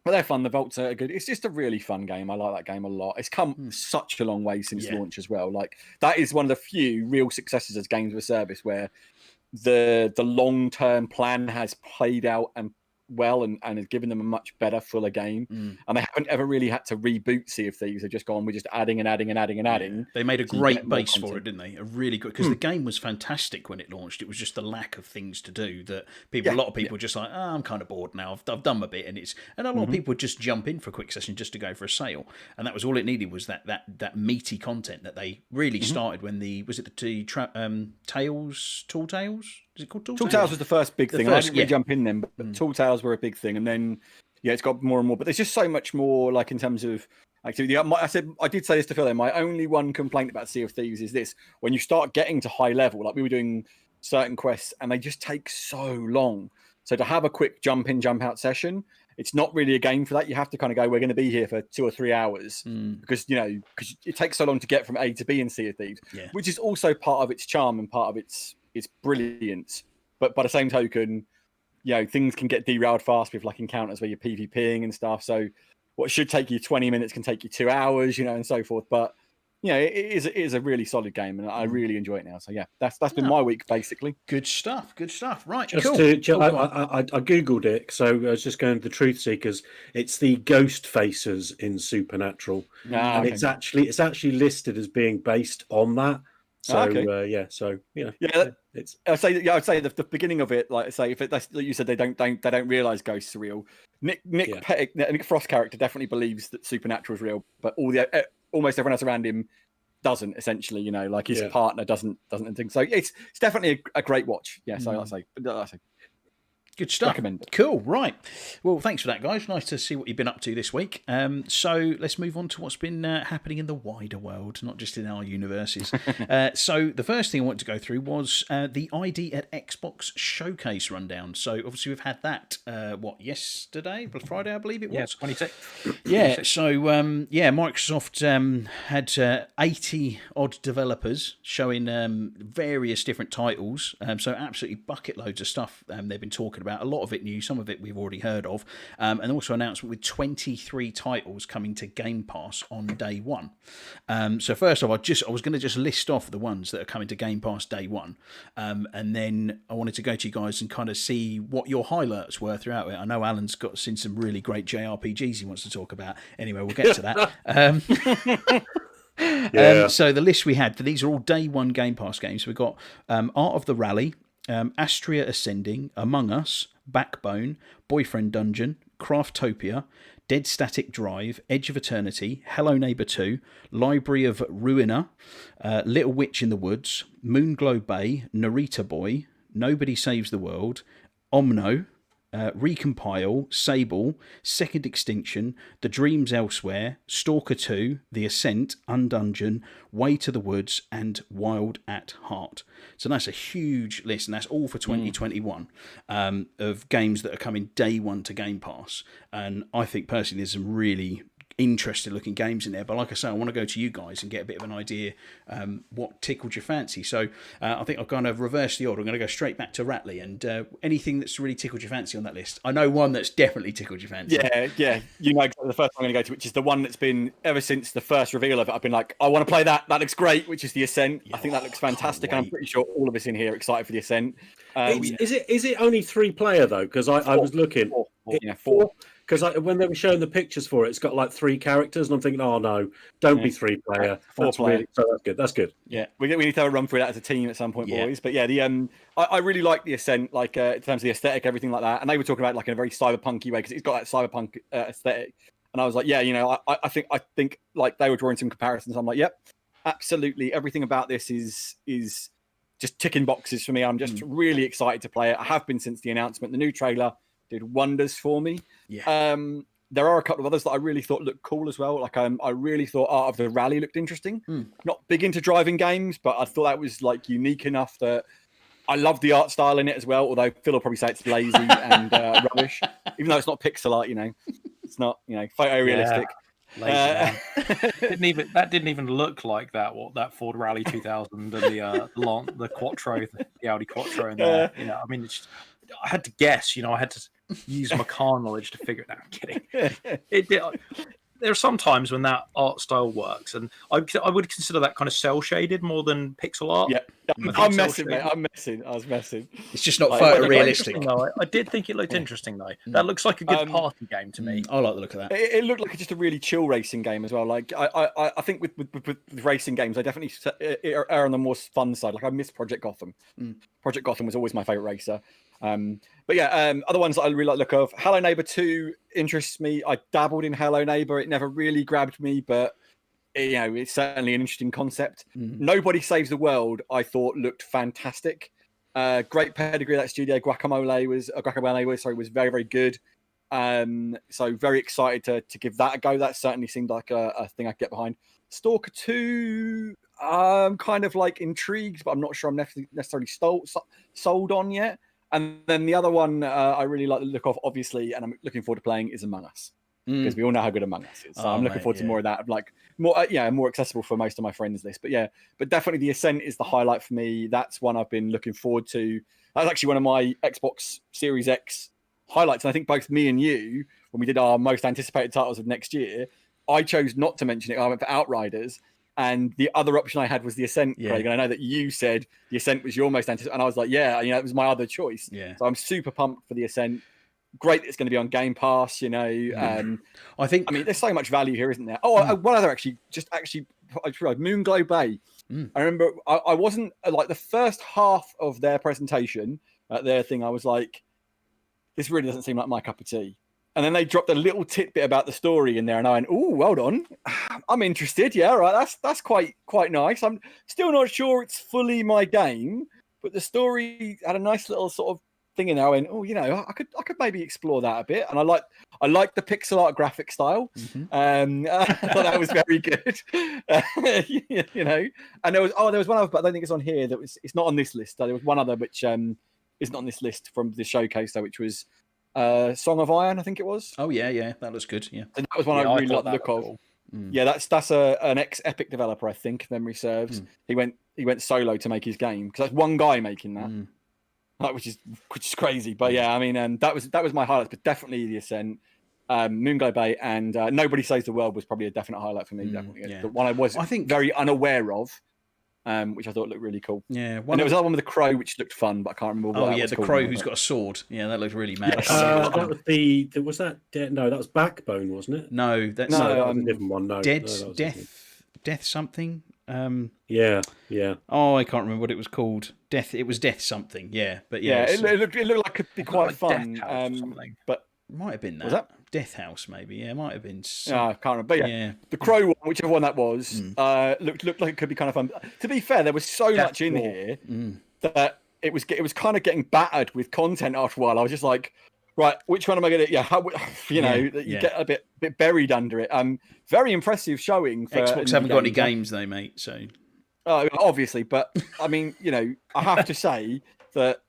But they're fun. The vaults are good. It's just a really fun game. I like that game a lot. It's come such a long way since launch as well. That is one of the few real successes as games of a service where the long-term plan has played out and well and has given them a much better, fuller game. And they haven't ever really had to reboot Sea of Thieves. They've just gone, we're just adding and adding and adding and adding. They made a great base for it, didn't they? A really good, because the game was fantastic when it launched. It was just the lack of things to do that a lot of people were just like, I'm kind of bored now. I've done my bit, and a lot of people would just jump in for a quick session just to go for a sale, and that was all it needed, was that meaty content that they really started when Tall Tales? Is it called Tall Tales? Tall Tales was the first big thing. I didn't really jump in then, but Tall Tales were a big thing. And then, it's got more and more. But there's just so much more, in terms of activity. I did say this to Phil, my only one complaint about Sea of Thieves is this. When you start getting to high level, we were doing certain quests, and they just take so long. So to have a quick jump in, jump out session, it's not really a game for that. You have to kind of go, we're going to be here for 2 or 3 hours because it takes so long to get from A to B in Sea of Thieves, which is also part of its charm and part of its brilliance. But by the same token, things can get derailed fast with encounters where you're PvPing and stuff. So what should take you 20 minutes can take you 2 hours, and so forth. But it is a really solid game, and I really enjoy it now. So that's been my week basically. Good stuff. Right, I googled it, so I was just going to the Truth Seekers. It's the ghost facers in Supernatural, and it's actually listed as being based on that. So it's. I'd say the beginning of it, if that's like you said, they don't realize ghosts are real. Nick Frost's character definitely believes that Supernatural is real, but almost everyone else around him doesn't. Essentially, his partner doesn't think so. It's definitely a great watch. Yeah, so I say. Good stuff. Recommend it. Cool. Right. Well, thanks for that, guys. Nice to see what you've been up to this week. So let's move on to what's been happening in the wider world, not just in our universes. So the first thing I want to go through was the IDXBOX showcase rundown. So obviously we've had that, yesterday? Friday, I believe it was. 26th. Yeah. So, Microsoft had 80 odd developers showing various different titles. So absolutely bucket loads of stuff they've been talking about. A lot of it new, some of it we've already heard of, and also an announcement with 23 titles coming to Game Pass on day one. So first off, I was going to just list off the ones that are coming to Game Pass day one, and then I wanted to go to you guys and kind of see what your highlights were throughout it. I know Alan's seen some really great JRPGs he wants to talk about. Anyway, we'll get to that. So the list we had for these are all day one Game Pass games. We've got Art of the Rally, Astria Ascending, Among Us, Backbone, Boyfriend Dungeon, Craftopia, Dead Static Drive, Edge of Eternity, Hello Neighbor 2, Library of Ruina, Little Witch in the Woods, Moonglow Bay, Narita Boy, Nobody Saves the World, Omno, Recompile, Sable, Second Extinction, The Dreams Elsewhere, Stalker 2, The Ascent, Undungeon, Way to the Woods, and Wild at Heart. So that's a huge list, and that's all for 2021 of games that are coming day one to Game Pass. And I think personally there's some really interesting looking games in there. But like I say, I want to go to you guys and get a bit of an idea what tickled your fancy. So I think I'll kind of reverse the order. I'm going to go straight back to Ratley, and anything that's really tickled your fancy on that list. I know one that's definitely tickled your fancy. Yeah. You know exactly the first one I'm going to go to, which is the one that's been ever since the first reveal of it. I've been like, I want to play that. That looks great, which is the Ascent. I think that looks fantastic. And I'm pretty sure all of us in here are excited for the Ascent. Is it only 3-player though? Because I was looking. Four. Because when they were showing the pictures for it, it's got like 3 characters, and I'm thinking, oh no, don't be 3-player. 4-player. Really, so that's good. That's good. Yeah, we need to have a run through that as a team at some point, boys. But yeah, I really like the Ascent, like in terms of the aesthetic, everything like that. And they were talking about like in a very cyberpunky way because it's got that cyberpunk aesthetic. And I was like, yeah, I think like they were drawing some comparisons. I'm like, yep, absolutely. Everything about this is just ticking boxes for me. I'm just really excited to play it. I have been since the announcement. The new trailer did wonders for me. Yeah. There are a couple of others that I really thought looked cool as well. Like I really thought Art of the Rally looked interesting. Not big into driving games, but I thought that was like unique enough that I love the art style in it as well. Although Phil will probably say it's lazy and rubbish, even though it's not pixel art. It's not photorealistic. That didn't even look like that. What that Ford Rally 2000 and the Quattro, the Audi Quattro in there. I mean, I had to guess. I had to use my car knowledge to figure it out. I'm kidding. There are some times when that art style works, and I would consider that kind of cell shaded more than pixel art. Yeah, I'm messing, mate. I was messing. It's just not photorealistic. I did think it looked interesting though. That looks like a good party game to me. I like the look of that. It looked like just a really chill racing game as well. Like I think with racing games, I definitely err on the more fun side. Like I miss Project Gotham. Project Gotham was always my favorite racer. But yeah, other ones that I really like the look of. Hello Neighbor 2 interests me. I dabbled in Hello Neighbor. It never really grabbed me, but it's certainly an interesting concept. Nobody Saves the World, I thought looked fantastic. Great pedigree of that studio. Guacamole was very, very good. So very excited to give that a go. That certainly seemed like a thing I'd get behind. Stalker 2, I'm kind of like intrigued, but I'm not sure I'm necessarily sold on yet. And then the other one I really like the look of, obviously, and I'm looking forward to playing, is Among Us. Because we all know how good Among Us is. So I'm looking forward to more of that. Like more accessible for most of my friends list. But definitely the Ascent is the highlight for me. That's one I've been looking forward to. That was actually one of my Xbox Series X highlights. And I think both me and you, when we did our most anticipated titles of next year, I chose not to mention it. I went for Outriders. And the other option I had was the Ascent, Craig. And I know that you said the Ascent was your most anticipated. And I was like, it was my other choice. Yeah. So I'm super pumped for the Ascent. Great that it's going to be on Game Pass, I mean, there's so much value here, isn't there? One other I realized, Moonglow Bay. I remember I wasn't like the first half of their presentation, their thing, I was like, this really doesn't seem like my cup of tea. And then they dropped a little tidbit about the story in there, and I went, "Oh, well on. I'm interested. Yeah, right. That's quite nice. I'm still not sure it's fully my game, but the story had a nice little sort of thing in there. I went, I could maybe explore that a bit. And I like the pixel art graphic style. I thought that was very good. And there was one other, but I don't think it's on here. It's not on this list. There was one other which isn't on this list from the showcase though, which was Song of Iron, I think it was. Oh yeah, that looks good. Yeah, and that was one I really liked the look of. Cool. Yeah, that's an ex-Epic developer, I think, if memory serves. He went solo to make his game because that's one guy making that, which is crazy. But yeah, I mean, that was my highlights, but definitely the Ascent, Moonglow Bay, and Nobody Saves the World was probably a definite highlight for me. Definitely, the one I think very unaware of. Which I thought looked really cool. Yeah, and there was another one with the crow, which looked fun, but I can't remember what. Oh yeah, the crow who's got a sword. Yeah, that looked really mad. That was that was Backbone, wasn't it? No, that's that was a different one. No, Death something. Yeah. Oh, I can't remember what it was called. It was Death something. Yeah, but it looked like it could be quite fun. But it might have been that. Was that Death House? Maybe. Yeah, it might have been. I can't remember. But yeah, the crow one, whichever one that was, looked like it could be kind of fun. To be fair, there was so much in here that it was kind of getting battered with content after a while. I was just like, right, which one am I going to? Yeah, you get a bit buried under it. Very impressive showing. For Xbox haven't got any games though, mate. So obviously, but I mean, I have to say that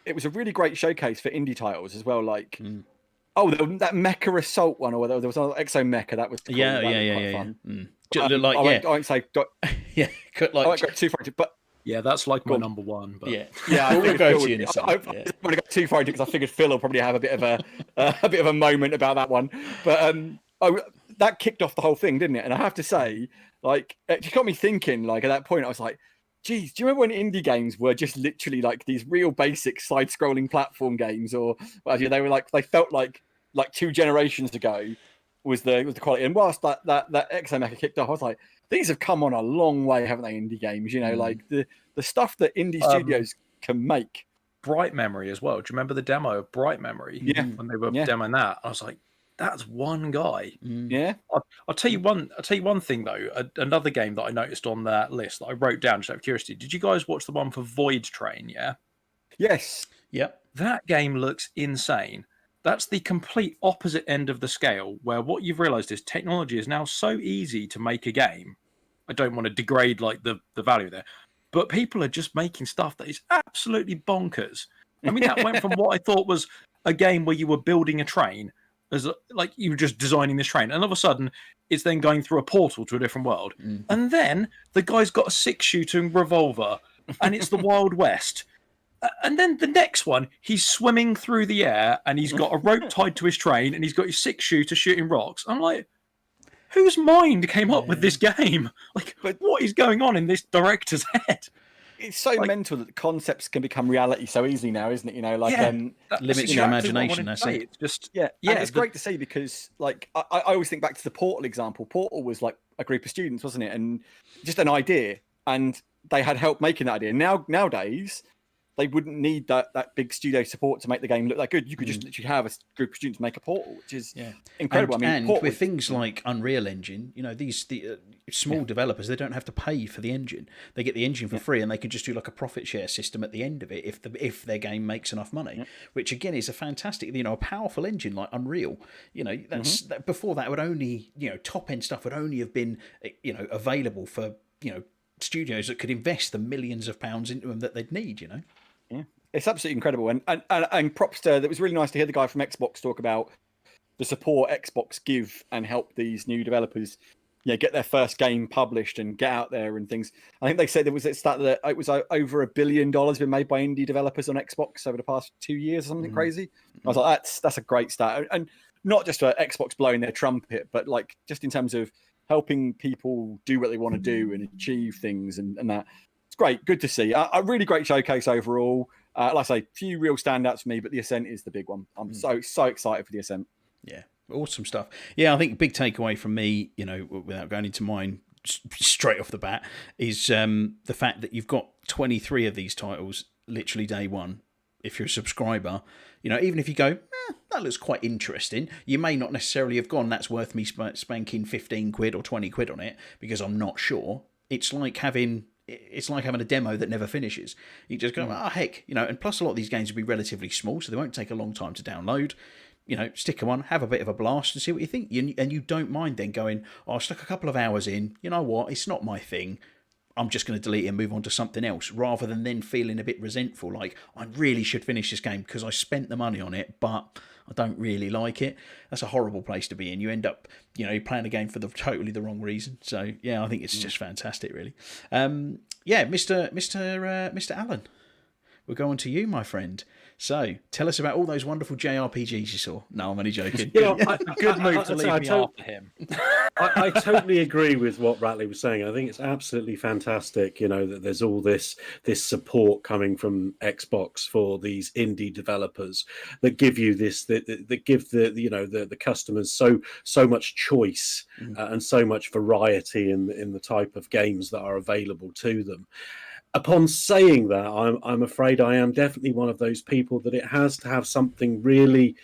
it was a really great showcase for indie titles as well. Like, Oh, that Mecha Assault one, or whether there was an Exo Mecha. That was cool. Yeah. Fun. Just look like, I won't say. yeah, I won't go too far into, but Yeah, that's like my number one. But yeah, we'll go to you in a second. I don't want to go too far into because I figured Phil will probably have a bit of a moment about that one. But that kicked off the whole thing, didn't it? And I have to say, like, it just got me thinking. Like at that point, I was like, geez, do you remember when indie games were just literally like these real basic side-scrolling platform games, or what have you? They felt like 2 generations ago was the quality. And whilst that Exo Mecha kicked off, I was like, these have come on a long way, haven't they? Indie games, like the stuff that indie studios can make. Bright Memory as well. Do you remember the demo of Bright Memory? Yeah, when they were demoing that, I was like, that's one guy. Yeah. I'll tell you one thing though. Another game that I noticed on that list that I wrote down just out of curiosity. Did you guys watch the one for Void Train? Yeah. Yes. Yep. That game looks insane. That's the complete opposite end of the scale, where what you've realized is technology is now so easy to make a game. I don't want to degrade like the value there, but people are just making stuff that is absolutely bonkers. I mean, that went from what I thought was a game where you were building a train, as like you were just designing this train, and all of a sudden it's then going through a portal to a different world, and then the guy's got a 6-shooting revolver, and it's the Wild West. And then the next one, he's swimming through the air and he's got a rope tied to his train and he's got his 6-shooter shooting rocks. I'm like, whose mind came up with this game? Like, what is going on in this director's head? It's so mental that the concepts can become reality so easily now, isn't it? That limits your imagination. That's it. It's just and it's great to see because, like, I always think back to the Portal example. Portal was like a group of students, wasn't it? And just an idea, and they had help making that idea. Nowadays, they wouldn't need that big studio support to make the game look that good. You could just literally have a group of students make a Portal, which is incredible. And with things like Unreal Engine, these small developers, they don't have to pay for the engine. They get the engine for free, and they can just do like a profit share system at the end of it if their game makes enough money. Which again is a fantastic, a powerful engine like Unreal. That's before that would only top end stuff would only have been available for studios that could invest the millions of pounds into them that they'd need. Yeah, it's absolutely incredible, and props to. It was really nice to hear the guy from Xbox talk about the support Xbox give and help these new developers, get their first game published and get out there and things. I think they said there was a stat that it was over $1 billion been made by indie developers on Xbox over the past 2 years or something crazy. I was like, that's a great stat, and not just for Xbox blowing their trumpet, but like just in terms of helping people do what they want to do and achieve things and that. Great, good to see. A really great showcase overall. Like I say, few real standouts for me, but the Ascent is the big one. I'm so excited for the Ascent. Yeah, awesome stuff. Yeah, I think big takeaway from me, without going into mine straight off the bat, is the fact that you've got 23 of these titles literally day one. If you're a subscriber, even if you go, that looks quite interesting, you may not necessarily have gone, that's worth me spanking 15 quid or 20 quid on it because I'm not sure. It's like having a demo that never finishes. You just go, heck, and plus a lot of these games will be relatively small, so they won't take a long time to download. Stick them on, have a bit of a blast and see what you think. And you don't mind then going, I stuck a couple of hours in, you know what, it's not my thing. I'm just going to delete it and move on to something else, rather than then feeling a bit resentful, like I really should finish this game because I spent the money on it, but I don't really like it. That's a horrible place to be in. You end up, you're playing a game for totally the wrong reason. So yeah, I think it's just fantastic, really. Mr. Allen, we'll go on to you, my friend. So tell us about all those wonderful JRPGs you saw. No, I'm only joking. Good move to leave me after him. I totally agree with what Ratley was saying. I think it's absolutely fantastic, that there's all this support coming from Xbox for these indie developers that give you this, that give the customers so much choice and so much variety in the type of games that are available to them. Upon saying that, I'm afraid I am definitely one of those people that it has to have something really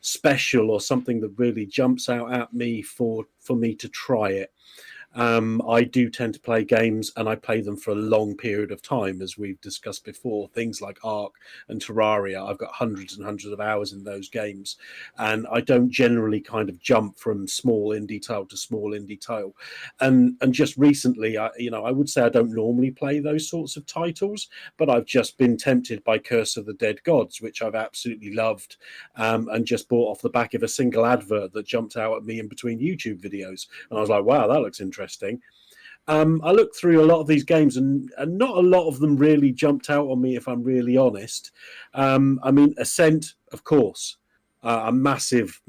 special or something that really jumps out at me for me to try it. I do tend to play games, and I play them for a long period of time, as we've discussed before. Things like Ark and Terraria, I've got hundreds and hundreds of hours in those games, and I don't generally kind of jump from small indie title to small indie title. And just recently, I would say I don't normally play those sorts of titles, but I've just been tempted by Curse of the Dead Gods, which I've absolutely loved, and just bought off the back of a single advert that jumped out at me in between YouTube videos, and I was like, wow, that looks interesting. I looked through a lot of these games, and not a lot of them really jumped out on me, if I'm really honest. I mean, Ascent, of course, a massive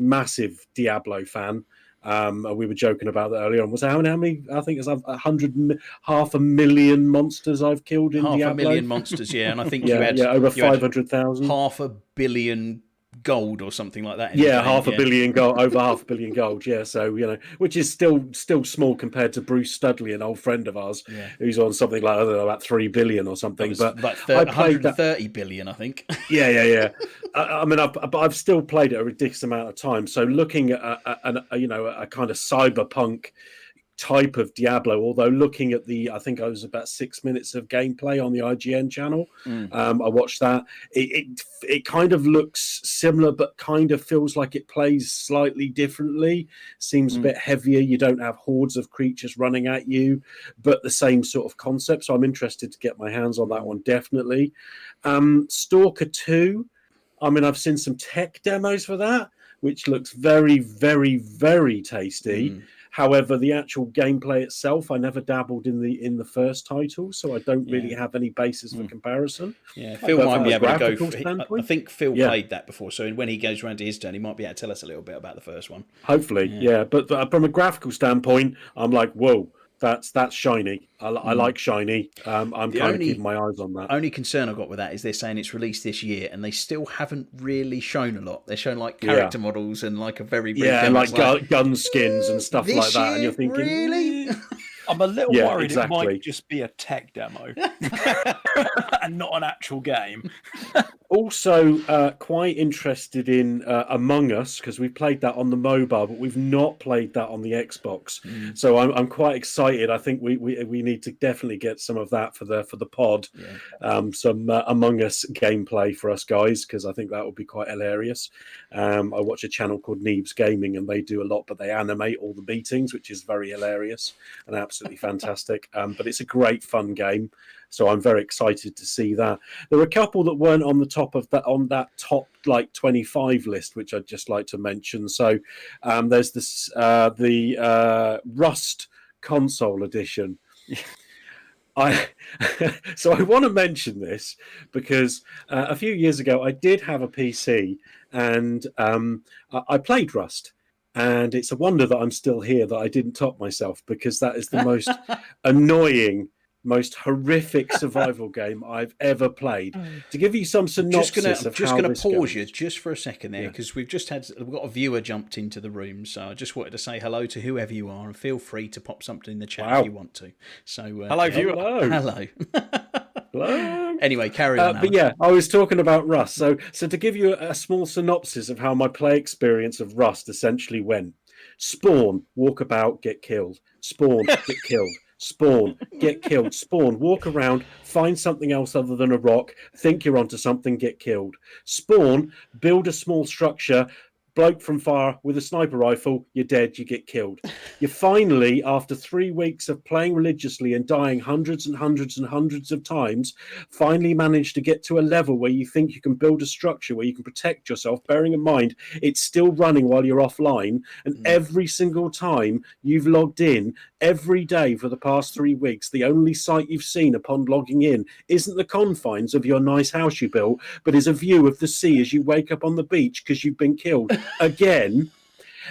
Diablo fan. We were joking about that earlier on. Was how many? I think it's 500,000 monsters I've killed in Diablo. 500,000 monsters, yeah. And I think over 500,000. 500 million gold or something like that. Yeah, half a billion gold, over half a billion gold. Yeah, so which is still small compared to Bruce Studley, an old friend of ours, who's on something like, I don't know, about 3 billion or something. But like 130 billion, I think. Yeah. I mean, I've still played it a ridiculous amount of time. So looking at a kind of cyberpunk type of Diablo, although looking at I think I was about 6 minutes of gameplay on the IGN channel. I watched that. It kind of looks similar, but kind of feels like it plays slightly differently. Seems a bit heavier. You don't have hordes of creatures running at you, but the same sort of concept. So I'm interested to get my hands on that one, definitely. Stalker 2. I mean, I've seen some tech demos for that, which looks very, very, very tasty. However, the actual gameplay itself, I never dabbled in the first title, so I don't really have any basis for comparison. Yeah, Phil might be able to go. I think Phil played that before, so when he goes around to his turn, he might be able to tell us a little bit about the first one. Hopefully, yeah. But from a graphical standpoint, I'm like, whoa. That's shiny. I like shiny. I'm kind of keeping my eyes on that. Only concern I've got with that is they're saying it's released this year, and they still haven't really shown a lot. They're showing like character models and like a very brief and like gun skins and stuff like that. And you're thinking, really? I'm a little worried it might just be a tech demo and not an actual game. Also, quite interested in Among Us, because we've played that on the mobile, but we've not played that on the Xbox. So I'm quite excited. I think we need to definitely get some of that for the pod. Some Among Us gameplay for us guys, because I think that would be quite hilarious. I watch a channel called Neebs Gaming, and they do a lot, but they animate all the meetings, which is very hilarious and absolutely fantastic. But it's a great fun game. So I'm very excited to see that. There were a couple that weren't on the top of that, on that top like 25 list, which I'd just like to mention. So there's this the Rust console edition. So I want to mention this because a few years ago I did have a PC, and I played Rust. And it's a wonder that I'm still here, that I didn't top myself, because that is the most annoying, most horrific survival game I've ever played. To give you some synopsis I'm just going to pause you just for a second there, because we've got a viewer jumped into the room, so I just wanted to say hello to whoever you are, and feel free to pop something in the chat if you want to. So hello, viewer. Hello. Hello. Anyway, carry on. But yeah, I was talking about Rust. So to give you a small synopsis of how my play experience of Rust essentially went: spawn, walk about, get killed. Spawn, get killed. Spawn, get killed. Spawn, walk around, find something else other than a rock, think you're onto something, get killed. Spawn, build a small structure, bloke from far with a sniper rifle, you're dead, you get killed. You finally, after 3 weeks of playing religiously and dying hundreds and hundreds and hundreds of times, finally manage to get to a level where you think you can build a structure where you can protect yourself, bearing in mind it's still running while you're offline. And every single time you've logged in, every day for the past 3 weeks, the only sight you've seen upon logging in isn't the confines of your nice house you built, but is a view of the sea as you wake up on the beach because you've been killed again.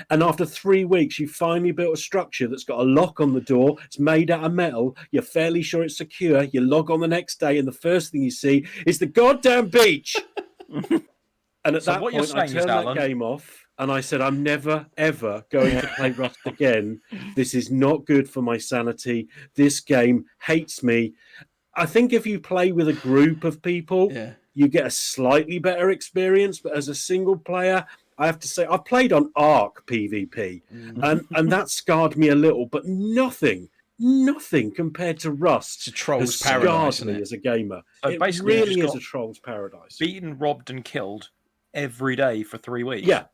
And after 3 weeks, you finally built a structure that's got a lock on the door. It's made out of metal. You're fairly sure it's secure. You log on the next day, and the first thing you see is the goddamn beach. And at that point, I turned that game off, and I said, I'm never, ever going to play Rust again. This is not good for my sanity. This game hates me. I think if you play with a group of people, you get a slightly better experience. But as a single player, I have to say, I've played on Ark PvP, and that scarred me a little, but nothing compared to Rust. It's a troll's has paradise, scarred me isn't it? as a gamer. So It basically, you really just is got a troll's paradise. beaten, robbed, and killed every day for 3 weeks. Yeah,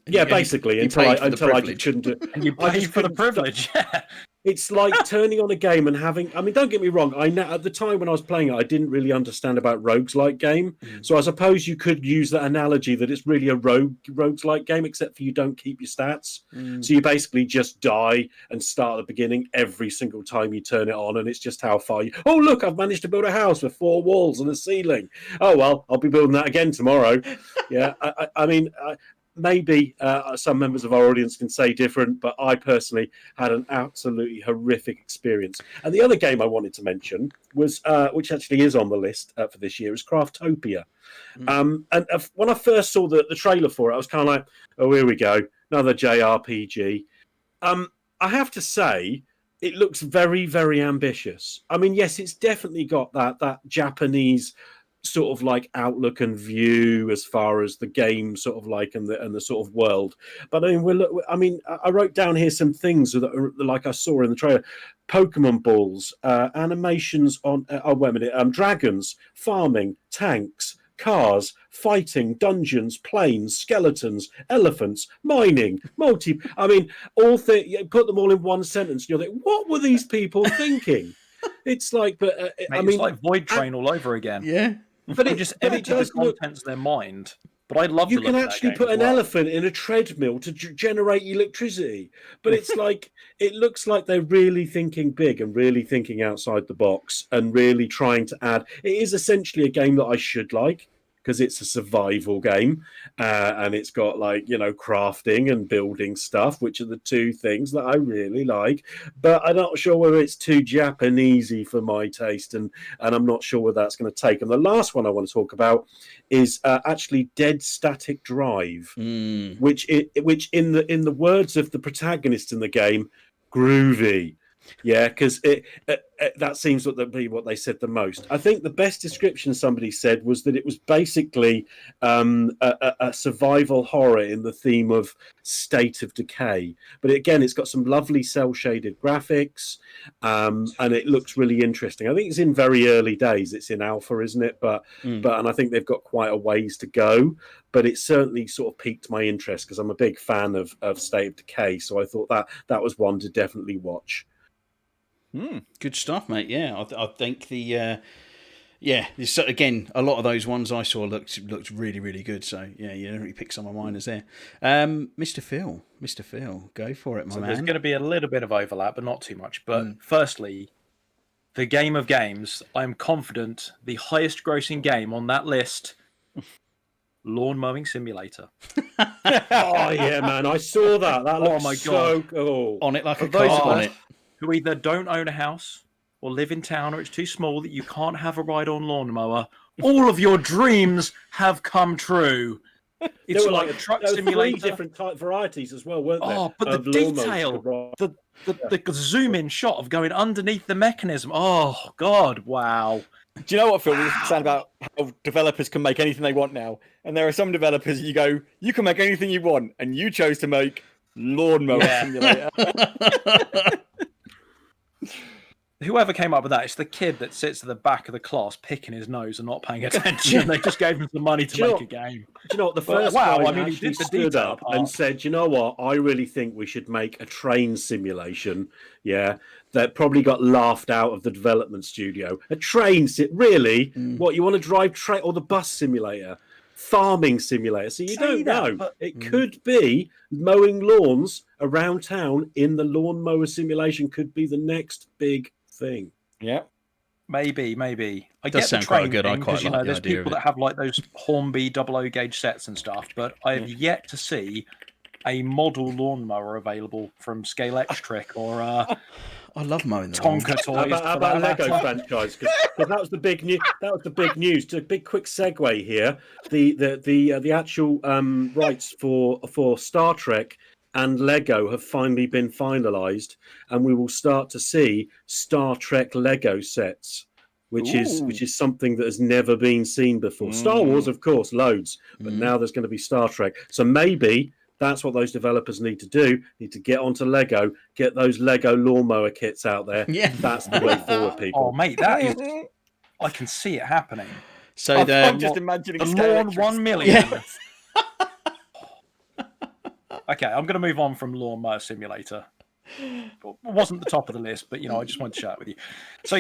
you basically, paid until I for the just privilege. couldn't do. And you I pay just for the couldn't privilege. Yeah. It's like turning on a game and having. I mean, don't get me wrong. I know at the time when I was playing it, I didn't really understand about roguelike game. So I suppose you could use that analogy that it's really a roguelike game, except for you don't keep your stats. So you basically just die and start at the beginning every single time you turn it on, and it's just how far you. Oh, look! I've managed to build a house with 4 walls and a ceiling. Oh well, I'll be building that again tomorrow. Yeah, I mean. Maybe some members of our audience can say different, but I personally had an absolutely horrific experience. And the other game I wanted to mention was, which actually is on the list for this year, is Craftopia. And when I first saw the trailer for it, I was kind of like, oh, here we go, another JRPG. I have to say, it looks very, very ambitious. I mean, yes, it's definitely got that Japanese sort of like outlook and view as far as the game sort of like and the sort of world. But I mean, I wrote down here some things that are like I saw in the trailer: Pokemon balls, animations on dragons, farming, tanks, cars, fighting, dungeons, planes, skeletons, elephants, mining, I mean, put them all in one sentence. You're like, what were these people thinking? It's like, but Mate, I mean, it's like Void Train all over again. Yeah. But it just emptied the contents of their mind. But I love. You can actually put an elephant in a treadmill to generate electricity. But it's like it looks like they're really thinking big and really thinking outside the box and really trying to add. It is essentially a game that I should like, because it's a survival game, and it's got like, you know, crafting and building stuff, which are the two things that I really like. But I'm not sure whether it's too Japanesey for my taste, and I'm not sure where that's going to take. And the last one I want to talk about is actually Dead Static Drive, which in the words of the protagonist in the game, groovy. Yeah, because that seems to be what they said the most. I think the best description somebody said was that it was basically a survival horror in the theme of State of Decay. But again, it's got some lovely cel-shaded graphics, and it looks really interesting. I think it's in very early days. It's in alpha, isn't it? But and I think they've got quite a ways to go. But it certainly sort of piqued my interest because I'm a big fan of State of Decay. So I thought that was one to definitely watch. Good stuff, mate. Yeah, I think again, a lot of those ones I saw looked really, really good. So yeah, you definitely picked some of mine as there. Mr. Phil, go for it, my man. There's going to be a little bit of overlap, but not too much. But firstly, the game of games, I'm confident the highest grossing game on that list, Lawn Mowing Simulator. Oh yeah, man, I saw that. That looks my God. so cool. On it like a those car of on us it. who either don't own a house or live in town, or it's too small that you can't have a ride-on lawnmower, all of your dreams have come true. It's There were like a truck there were simulator. 3 different varieties as well, weren't there? Oh, but the of lawnmowers detail, to ride. the zoom-in shot of going underneath the mechanism. Oh God, wow. Do you know what, Phil? We were saying about how developers can make anything they want now, and there are some developers you go, you can make anything you want, and you chose to make Lawnmower Simulator. Whoever came up with that, it's the kid that sits at the back of the class picking his nose and not paying attention. They just gave him some money to make a game. Do you know what? The But, first wow, guy I mean, he actually did the stood detail up part. and said, you know what? I really think we should make a train simulation. Yeah, that probably got laughed out of the development studio. A train really? What, you want to drive train or the bus simulator? Farming simulator. So you don't know. but- It could be mowing lawns around town in the lawnmower simulation could be the next big thing. Yeah. Maybe. I Does get sound the quite train good. I thing, quite 'cause, you like know, the there's idea of people it. that have like those Hornby 00 gauge sets and stuff, but I have yet to see a model lawnmower available from Scale Electric or I love mowing the Tonka Toys. How for about that Lego matter. franchise? Because that was the big news. That was the big news. To a big quick segue here. The actual rights for Star Trek and Lego have finally been finalised, and we will start to see Star Trek Lego sets which is something that has never been seen before. Star Wars, of course, loads, but now there's going to be Star Trek. So maybe that's what those developers need to do. Need to get onto Lego, get those Lego lawnmower kits out there. Yeah. That's the way forward, people. Oh, mate, that is. I can see it happening. So I'm just imagining the Scale Lawn Electric 1 million. Yeah. Okay, I'm going to move on from Lawnmower Simulator. It wasn't the top of the list, but I just wanted to chat with you. So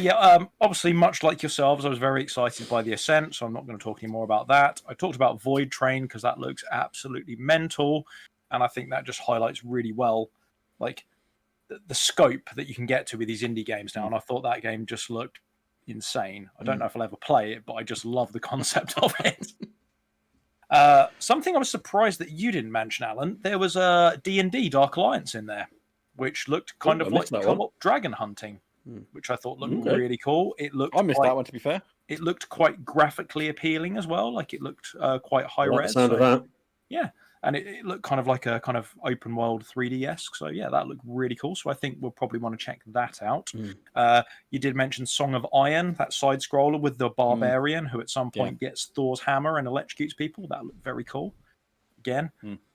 obviously, much like yourselves, I was very excited by the Ascent, so I'm not going to talk any more about that. I talked about Void Train because that looks absolutely mental, and I think that just highlights really well, like the scope that you can get to with these indie games now. And I thought that game just looked insane. I don't know if I'll ever play it, but I just love the concept of it. Something I was surprised that you didn't mention, Alan. There was a D&D Dark Alliance in there, which looked kind of like co-op dragon hunting, which I thought looked really cool. It looked. I missed that one, to be fair. It looked quite graphically appealing as well. Like it looked quite high res. The sound of that. Yeah, and it looked kind of like a kind of open world 3D-esque. So yeah, that looked really cool. So I think we'll probably want to check that out. You did mention Song of Iron, that side scroller with the barbarian who at some point gets Thor's hammer and electrocutes people. That looked very cool. Again,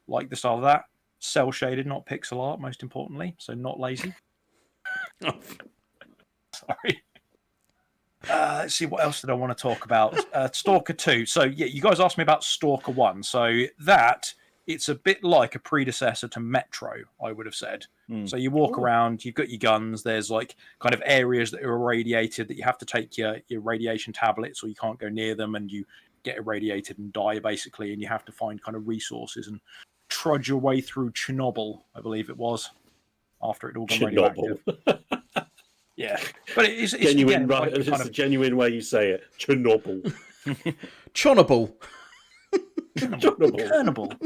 like the style of that. Cell shaded, not pixel art, most importantly. So not lazy. Sorry. Let's see, what else did I want to talk about? Stalker 2. So yeah, you guys asked me about Stalker 1. So that, it's a bit like a predecessor to Metro, I would have said. So you walk around, you've got your guns, there's like kind of areas that are irradiated that you have to take your radiation tablets or you can't go near them and you get irradiated and die basically, and you have to find kind of resources and trudge your way through Chernobyl, I believe it was, after it all gone radioactive. Yeah, but it's genuine, again, right? Like It's a genuine way you say it. Chernobyl. Chernobyl. Chernobyl.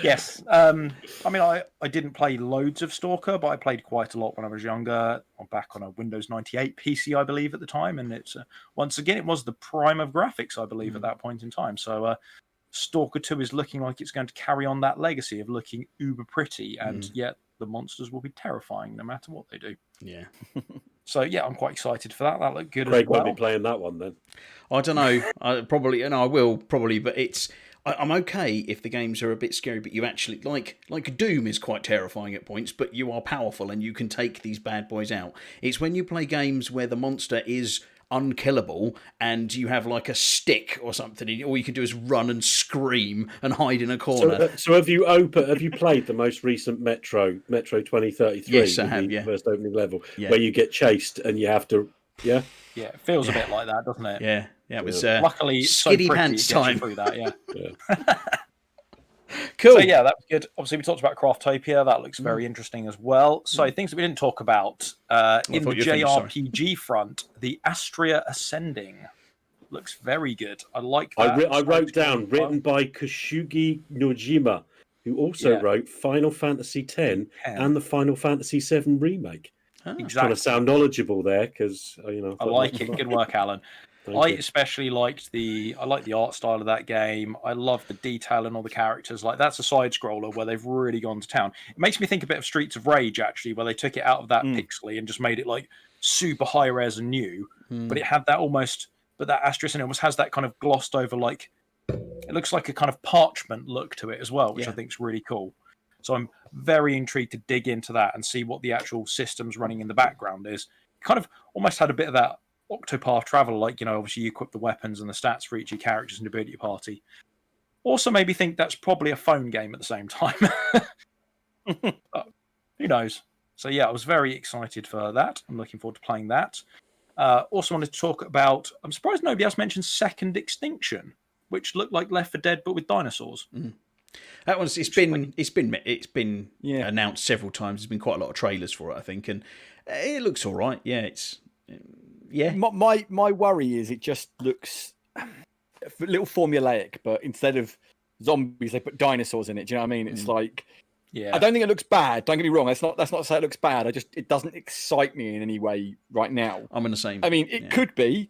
Yes. I mean, I didn't play loads of Stalker, but I played quite a lot when I was younger. I'm back on a Windows 98 PC, I believe, at the time, and it's once again it was the prime of graphics, I believe, at that point in time. So. Stalker 2 is looking like it's going to carry on that legacy of looking uber pretty, and yet the monsters will be terrifying no matter what they do. Yeah. So yeah, I'm quite excited for that. That looked good Craig as well. won't be playing that one then. I don't know. I will probably, but I'm okay if the games are a bit scary, but you actually like Doom is quite terrifying at points, but you are powerful and you can take these bad boys out. It's when you play games where the monster is unkillable and you have like a stick or something, and all you can do is run and scream and hide in a corner. So have you played the most recent Metro 2033? Yes, I have. Yeah, first opening level where you get chased and you have to. Yeah. Yeah, it feels a bit like that, doesn't it? Yeah. It was luckily skiddy so pants it gets you time through that. Yeah. Cool. So yeah, that was good. Obviously, we talked about Craftopia. That looks very interesting as well. So things that we didn't talk about in the JRPG front, the Astria Ascending looks very good. I like that. I wrote down written by Kosugi Nojima, who also wrote Final Fantasy X and the Final Fantasy VII remake. Exactly. Trying to sound knowledgeable there because I like it. Good work, Alan. I especially liked the art style of that game. I love the detail and all the characters. Like that's a side scroller where they've really gone to town. It makes me think a bit of Streets of Rage actually, where they took it out of that pixely and just made it like super high res and new. But it had that that asterisk and it almost has that kind of glossed over, like it looks like a kind of parchment look to it as well, which I think is really cool. So I'm very intrigued to dig into that and see what the actual systems running in the background is. Kind of almost had a bit of that Octopath Traveler, like, obviously you equip the weapons and the stats for each of your characters and ability party. Also made me think that's probably a phone game at the same time. Who knows? So yeah, I was very excited for that. I'm looking forward to playing that. Also wanted to talk about, I'm surprised nobody else mentioned Second Extinction, which looked like Left 4 Dead but with dinosaurs. That one's it's been announced several times. There's been quite a lot of trailers for it, I think, and it looks all right. Yeah, My worry is it just looks a little formulaic, but instead of zombies, they put dinosaurs in it. Do you know what I mean? It's like, I don't think it looks bad. Don't get me wrong. That's not to say it looks bad. It doesn't excite me in any way right now. I'm in the same. I mean, it could be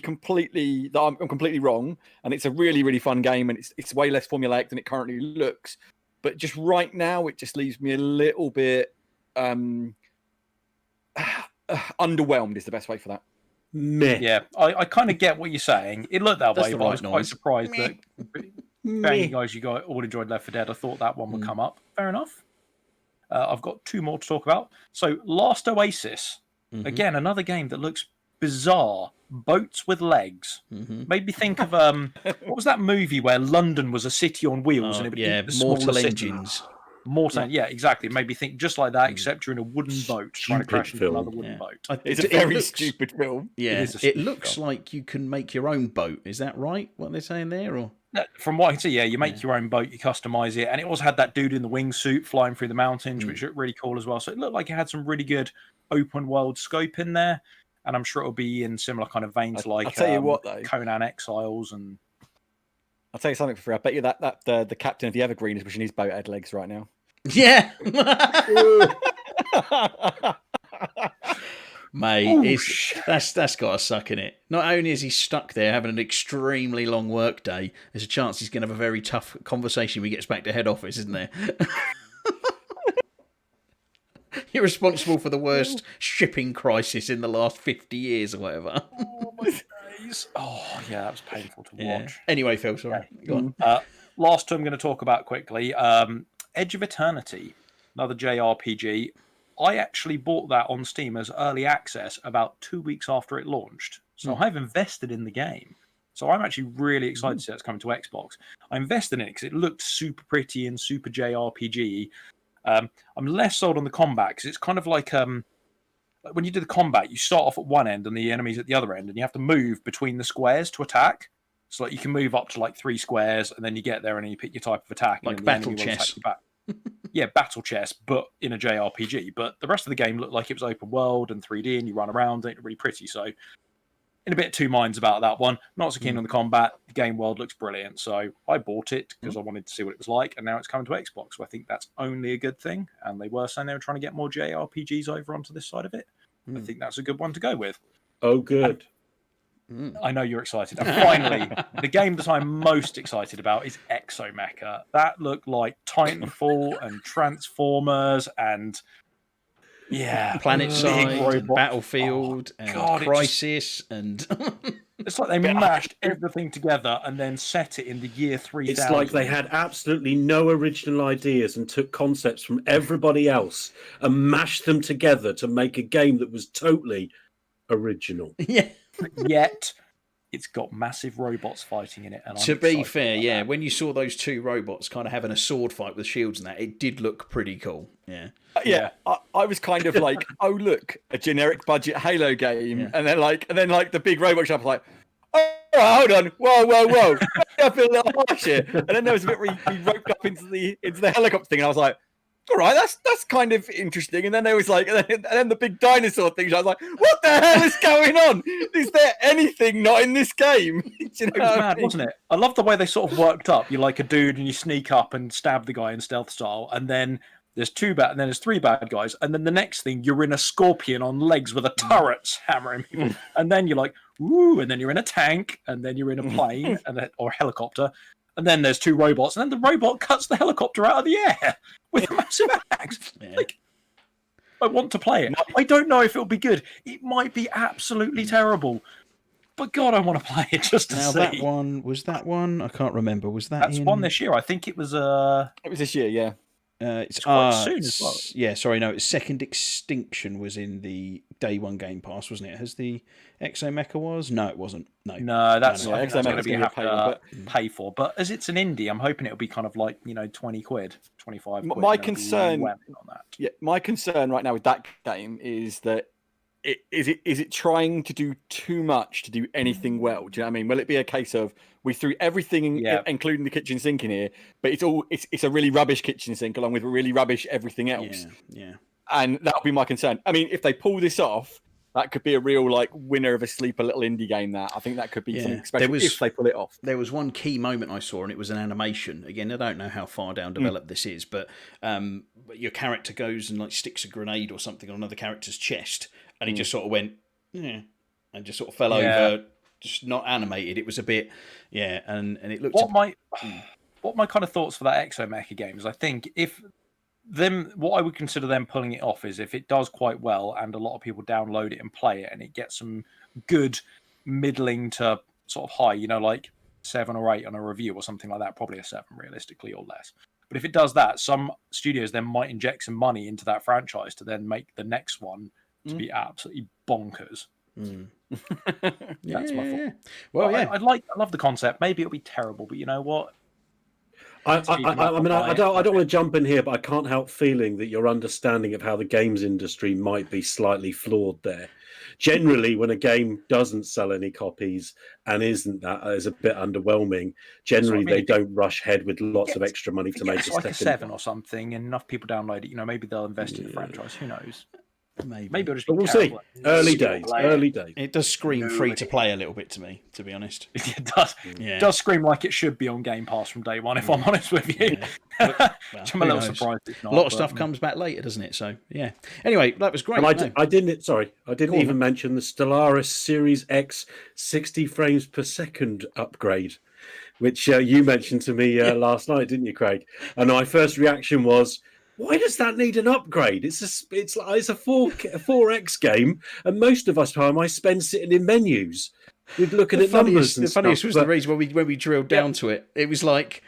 completely that I'm completely wrong, and it's a really, really fun game, and it's way less formulaic than it currently looks. But just right now, it just leaves me a little bit underwhelmed. Is the best way for that. Meh. Yeah, I kind of get what you're saying. It looked that That's way, the but I right was quite noise. surprised that bang, you guys, all enjoyed Left 4 Dead. I thought that one would come up. Fair enough. I've got two more to talk about. So, Last Oasis. Again, another game that looks bizarre. Boats with legs. Made me think of what was that movie where London was a city on wheels and it would eat the Mortal smaller city? Engines. Mortal, yeah, exactly. It made me think just like that, except you're in a wooden boat trying to Stupid crash into film. another wooden boat. It's a very stupid film. Yeah, is a it stupid looks film. like you can make your own boat. Is that right? What they're saying there, or From what I can see, yeah, you make your own boat, you customize it, and it also had that dude in the wingsuit flying through the mountains, which looked really cool as well. So it looked like it had some really good open world scope in there, and I'm sure it'll be in similar kind of veins like I'll tell you what, though. Conan Exiles and. I'll tell you something for free. I bet you that the captain of the Evergreen is wishing his boat had legs right now. yeah, mate, that's got a suck in it. Not only is he stuck there having an extremely long work day, there's a chance he's going to have a very tough conversation when he gets back to head office, isn't there? You're responsible for the worst shipping crisis in the last 50 years or whatever. Oh, my days. Oh, yeah, that was painful to watch. Anyway, Phil, sorry. Go on. Last two I'm going to talk about quickly. Edge of Eternity, another JRPG. I actually bought that on Steam as early access about 2 weeks after it launched. So I've invested in the game. So I'm actually really excited to see it's coming to Xbox. I invested in it because it looked super pretty and super JRPG. I'm less sold on the combat because it's kind of like when you do the combat, you start off at one end and the enemy's at the other end, and you have to move between the squares to attack. So like you can move up to like 3 squares, and then you get there and then you pick your type of attack. Like and battle the enemy will attack chess. you back. Yeah, battle chess, but in a JRPG. But the rest of the game looked like it was open world and 3D, and you run around, and it looked really pretty. So in a bit of two minds about that one. Not so keen on the combat. The game world looks brilliant, so I bought it because I wanted to see what it was like, and now it's coming to Xbox. So I think that's only a good thing. And they were saying they were trying to get more JRPGs over onto this side of it. I think that's a good one to go with. Oh, good. I know you're excited. And finally, the game that I'm most excited about is Exomecha. That looked like Titanfall and Transformers and Planet Side, robot. and Battlefield, and God, Crisis, and it's like they mashed everything together and then set it in the year 3000. It's like they had absolutely no original ideas and took concepts from everybody else and mashed them together to make a game that was totally original. yeah. Yet it's got massive robots fighting in it. And To I'm be excited fair, about yeah, that. when you saw those two robots kind of having a sword fight with shields and that, it did look pretty cool. Yeah. Yeah, I was kind of like, oh look, a generic budget Halo game, and then the big robot shop was like, oh, hold on, whoa, I feel a little harsh here. And then there was a bit where he roped up into the helicopter thing, and I was like, all right, that's kind of interesting. And then there was like, and then the big dinosaur thing. I was like, what the hell is going on? Is there anything not in this game? You know It was mad, wasn't it? I love the way they sort of worked up. You're like a dude and you sneak up and stab the guy in stealth style, and then there's and then there's 3 bad guys, and then the next thing you're in a scorpion on legs with a turret hammering people, and then you're like, ooh, and then you're in a tank, and then you're in a plane or a helicopter, and then there's 2 robots, and then the robot cuts the helicopter out of the air with a massive axe. Like, I want to play it. I don't know if it'll be good. It might be absolutely terrible. But God, I want to play it just to Now see. that one? I can't remember. Was that That's one this year. I think it was It was this year, yeah. It's quite soon as well. Yeah, sorry, no. It's Second Extinction was in the Day 1 Game Pass, wasn't it? Has the Exomecha was? No, it wasn't. No, that's No, I think that's going Exomecha's to be gonna have be to paid, pay for. But as it's an indie, I'm hoping it'll be kind of like 20 quid, 25 quid. My and it'll be concern- on that. Yeah, my concern right now with that game is that is it trying to do too much to do anything well? Do you know what I mean? Will it be a case of we threw everything, including the kitchen sink, in here, but it's a really rubbish kitchen sink along with really rubbish everything else? Yeah. And that'll be my concern. I mean, if they pull this off, that could be a real like winner of a sleeper little indie game. That I think that could be something special if they pull it off. There was one key moment I saw, and it was an animation. Again, I don't know how far down developed this is, but your character goes and like sticks a grenade or something on another character's chest, and he just sort of went, and just sort of fell over, just not animated. It was a bit, and it looked. What my kind of thoughts for that Exomecha game is, I think if what I would consider them pulling it off is if it does quite well and a lot of people download it and play it and it gets some good middling to sort of high, like 7 or 8 on a review or something like that, probably a 7 realistically or less. But if it does that, some studios then might inject some money into that franchise to then make the next one to be absolutely bonkers. That's my thought. Well, I love the concept. Maybe it'll be terrible, but you know what? I don't want to jump in here, but I can't help feeling that your understanding of how the games industry might be slightly flawed there. Generally, when a game doesn't sell any copies and isn't that is a bit underwhelming, generally they don't rush ahead with lots of extra money to make a 7 or something, and enough people download it. Maybe they'll invest in the franchise. Who knows? Maybe it'll just be we'll see. Early days. It does scream free to play a little bit to me, to be honest. It does. It does scream like it should be on Game Pass from day one, if I'm honest with you. I'm a little surprised it's not. A lot of stuff comes back later, doesn't it? So yeah. Anyway, that was great. And I didn't even mention the Stellaris Series X 60 frames per second upgrade, which you mentioned to me last night, didn't you, Craig? And my first reaction was, why does that need an upgrade? It's a 4X game, and most of us time I spend sitting in menus, with looking at numbers. The funniest was the reason when we drilled down to it. It was like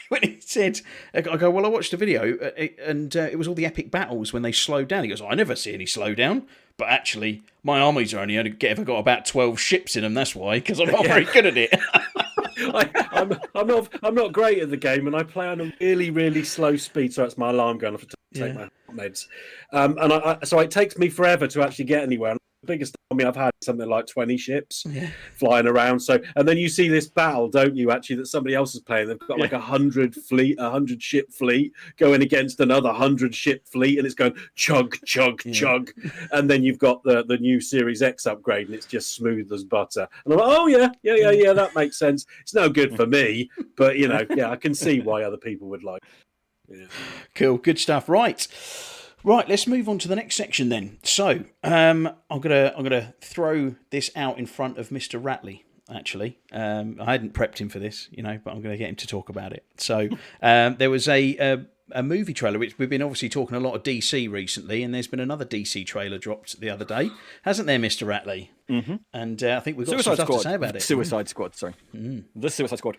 when he said, "I go, well, I watched a video, and it was all the epic battles when they slowed down." He goes, "I never see any slowdown, but actually, my armies are only ever got about 12 ships in them. That's why, because I'm not very good at it." I'm not great at the game, and I play on a really, really slow speed, so it's my alarm going off to take my meds. So it takes me forever to actually get anywhere. The biggest army I've had is something like 20 ships flying around. So, and then you see this battle, don't you? Actually, that somebody else is playing. They've got like 100 ship fleet going against another 100 ship fleet, and it's going chug, chug, chug. And then you've got the new Series X upgrade, and it's just smooth as butter. And I'm like, oh yeah, that makes sense. It's no good for me, but I can see why other people would like. Yeah. Cool, good stuff. Right, let's move on to the next section then. So, I'm gonna throw this out in front of Mr. Ratley. Actually, I hadn't prepped him for this, but I'm going to get him to talk about it. So, there was a movie trailer, which we've been obviously talking a lot of DC recently, and there's been another DC trailer dropped the other day, hasn't there, Mr. Ratley? Mm-hmm. And I think we've got some stuff to say about it. Suicide Squad, sorry. The Suicide Squad.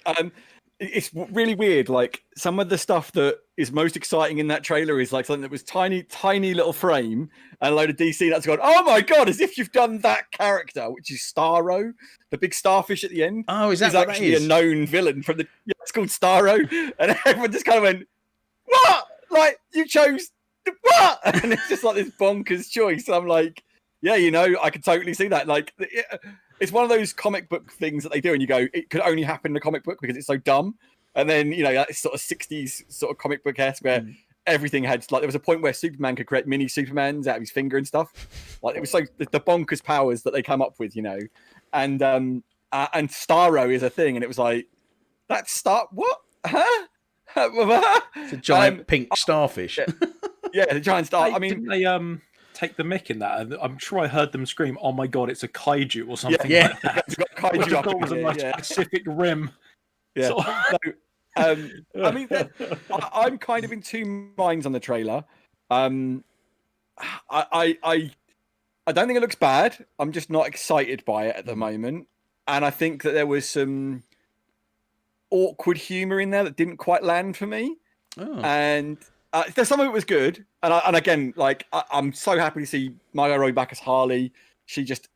It's really weird. Like, some of the stuff that is most exciting in that trailer is like something that was tiny little frame and a load of DC that's gone, oh my God, as if you've done that character, which is Starro, the big starfish at the end. Oh, is that He's what actually that is? a known villain from it's called Starro. And everyone just kind of went, what? Like, you chose what? And it's just like this bonkers choice. I'm like, yeah, I could totally see that. Like, it's one of those comic book things that they do, and you go, it could only happen in a comic book because it's so dumb. And then, that sort of 60s sort of comic book-esque where everything had, like, there was a point where Superman could create mini Supermans out of his finger and stuff. Like, it was so the bonkers powers that they come up with, And Starro is a thing, and it was like, that's what? Huh? It's a giant pink starfish. Yeah, the giant star. I mean, didn't they take the mick in that? And I'm sure I heard them scream, "Oh my God, it's a kaiju or something!" Yeah. Like that. It's got kaiju up in was a there, nice Pacific Rim. Yeah. Sort of. I mean, I'm kind of in two minds on the trailer. I don't think it looks bad. I'm just not excited by it at the moment, and I think that there was some awkward humor in there that didn't quite land for me. And some of it was good, and again, like, I'm so happy to see Margot Robbie back as Harley. She just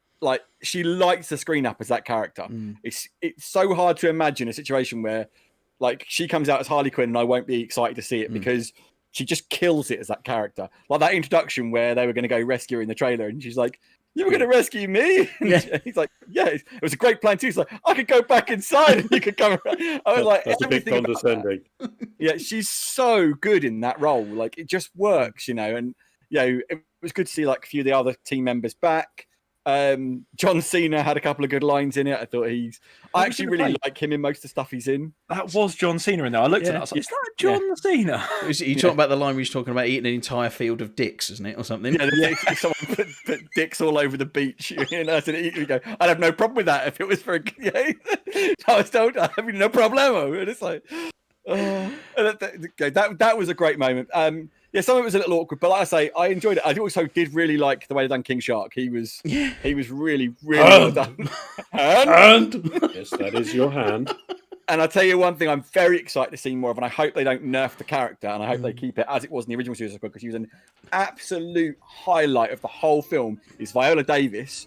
she lights the screen up as that character. It's so hard to imagine a situation where like she comes out as Harley Quinn and I won't be excited to see it because she just kills it as that character. Like that introduction where they were going to go rescue her in the trailer, and she's like, "You were going to rescue me?" And he's like, "Yeah, it was a great plan too." He's like, "I could go back inside and you could come around." I was like, that's a bit condescending. Yeah, she's so good in that role. Like, it just works, and it was good to see like a few of the other team members back. John Cena had a couple of good lines in it. I thought I actually really like him in most of the stuff he's in. That was John Cena in there. I looked at it, I was like, is that John Cena? You talking about the line where he's talking about eating an entire field of dicks, isn't it, or something? Yeah, someone put dicks all over the beach. You go, I'd have no problem with that if it was for I was told, I have no problemo. And it's like, That was a great moment. Yeah, some of it was a little awkward, but like I say, I enjoyed it. I also did really like the way they done King Shark. He was really well done. And yes, that is your hand. And I'll tell you one thing I'm very excited to see more of, and I hope they don't nerf the character, and I hope they keep it as it was in the original Suicide Squad, because she was an absolute highlight of the whole film, is Viola Davis.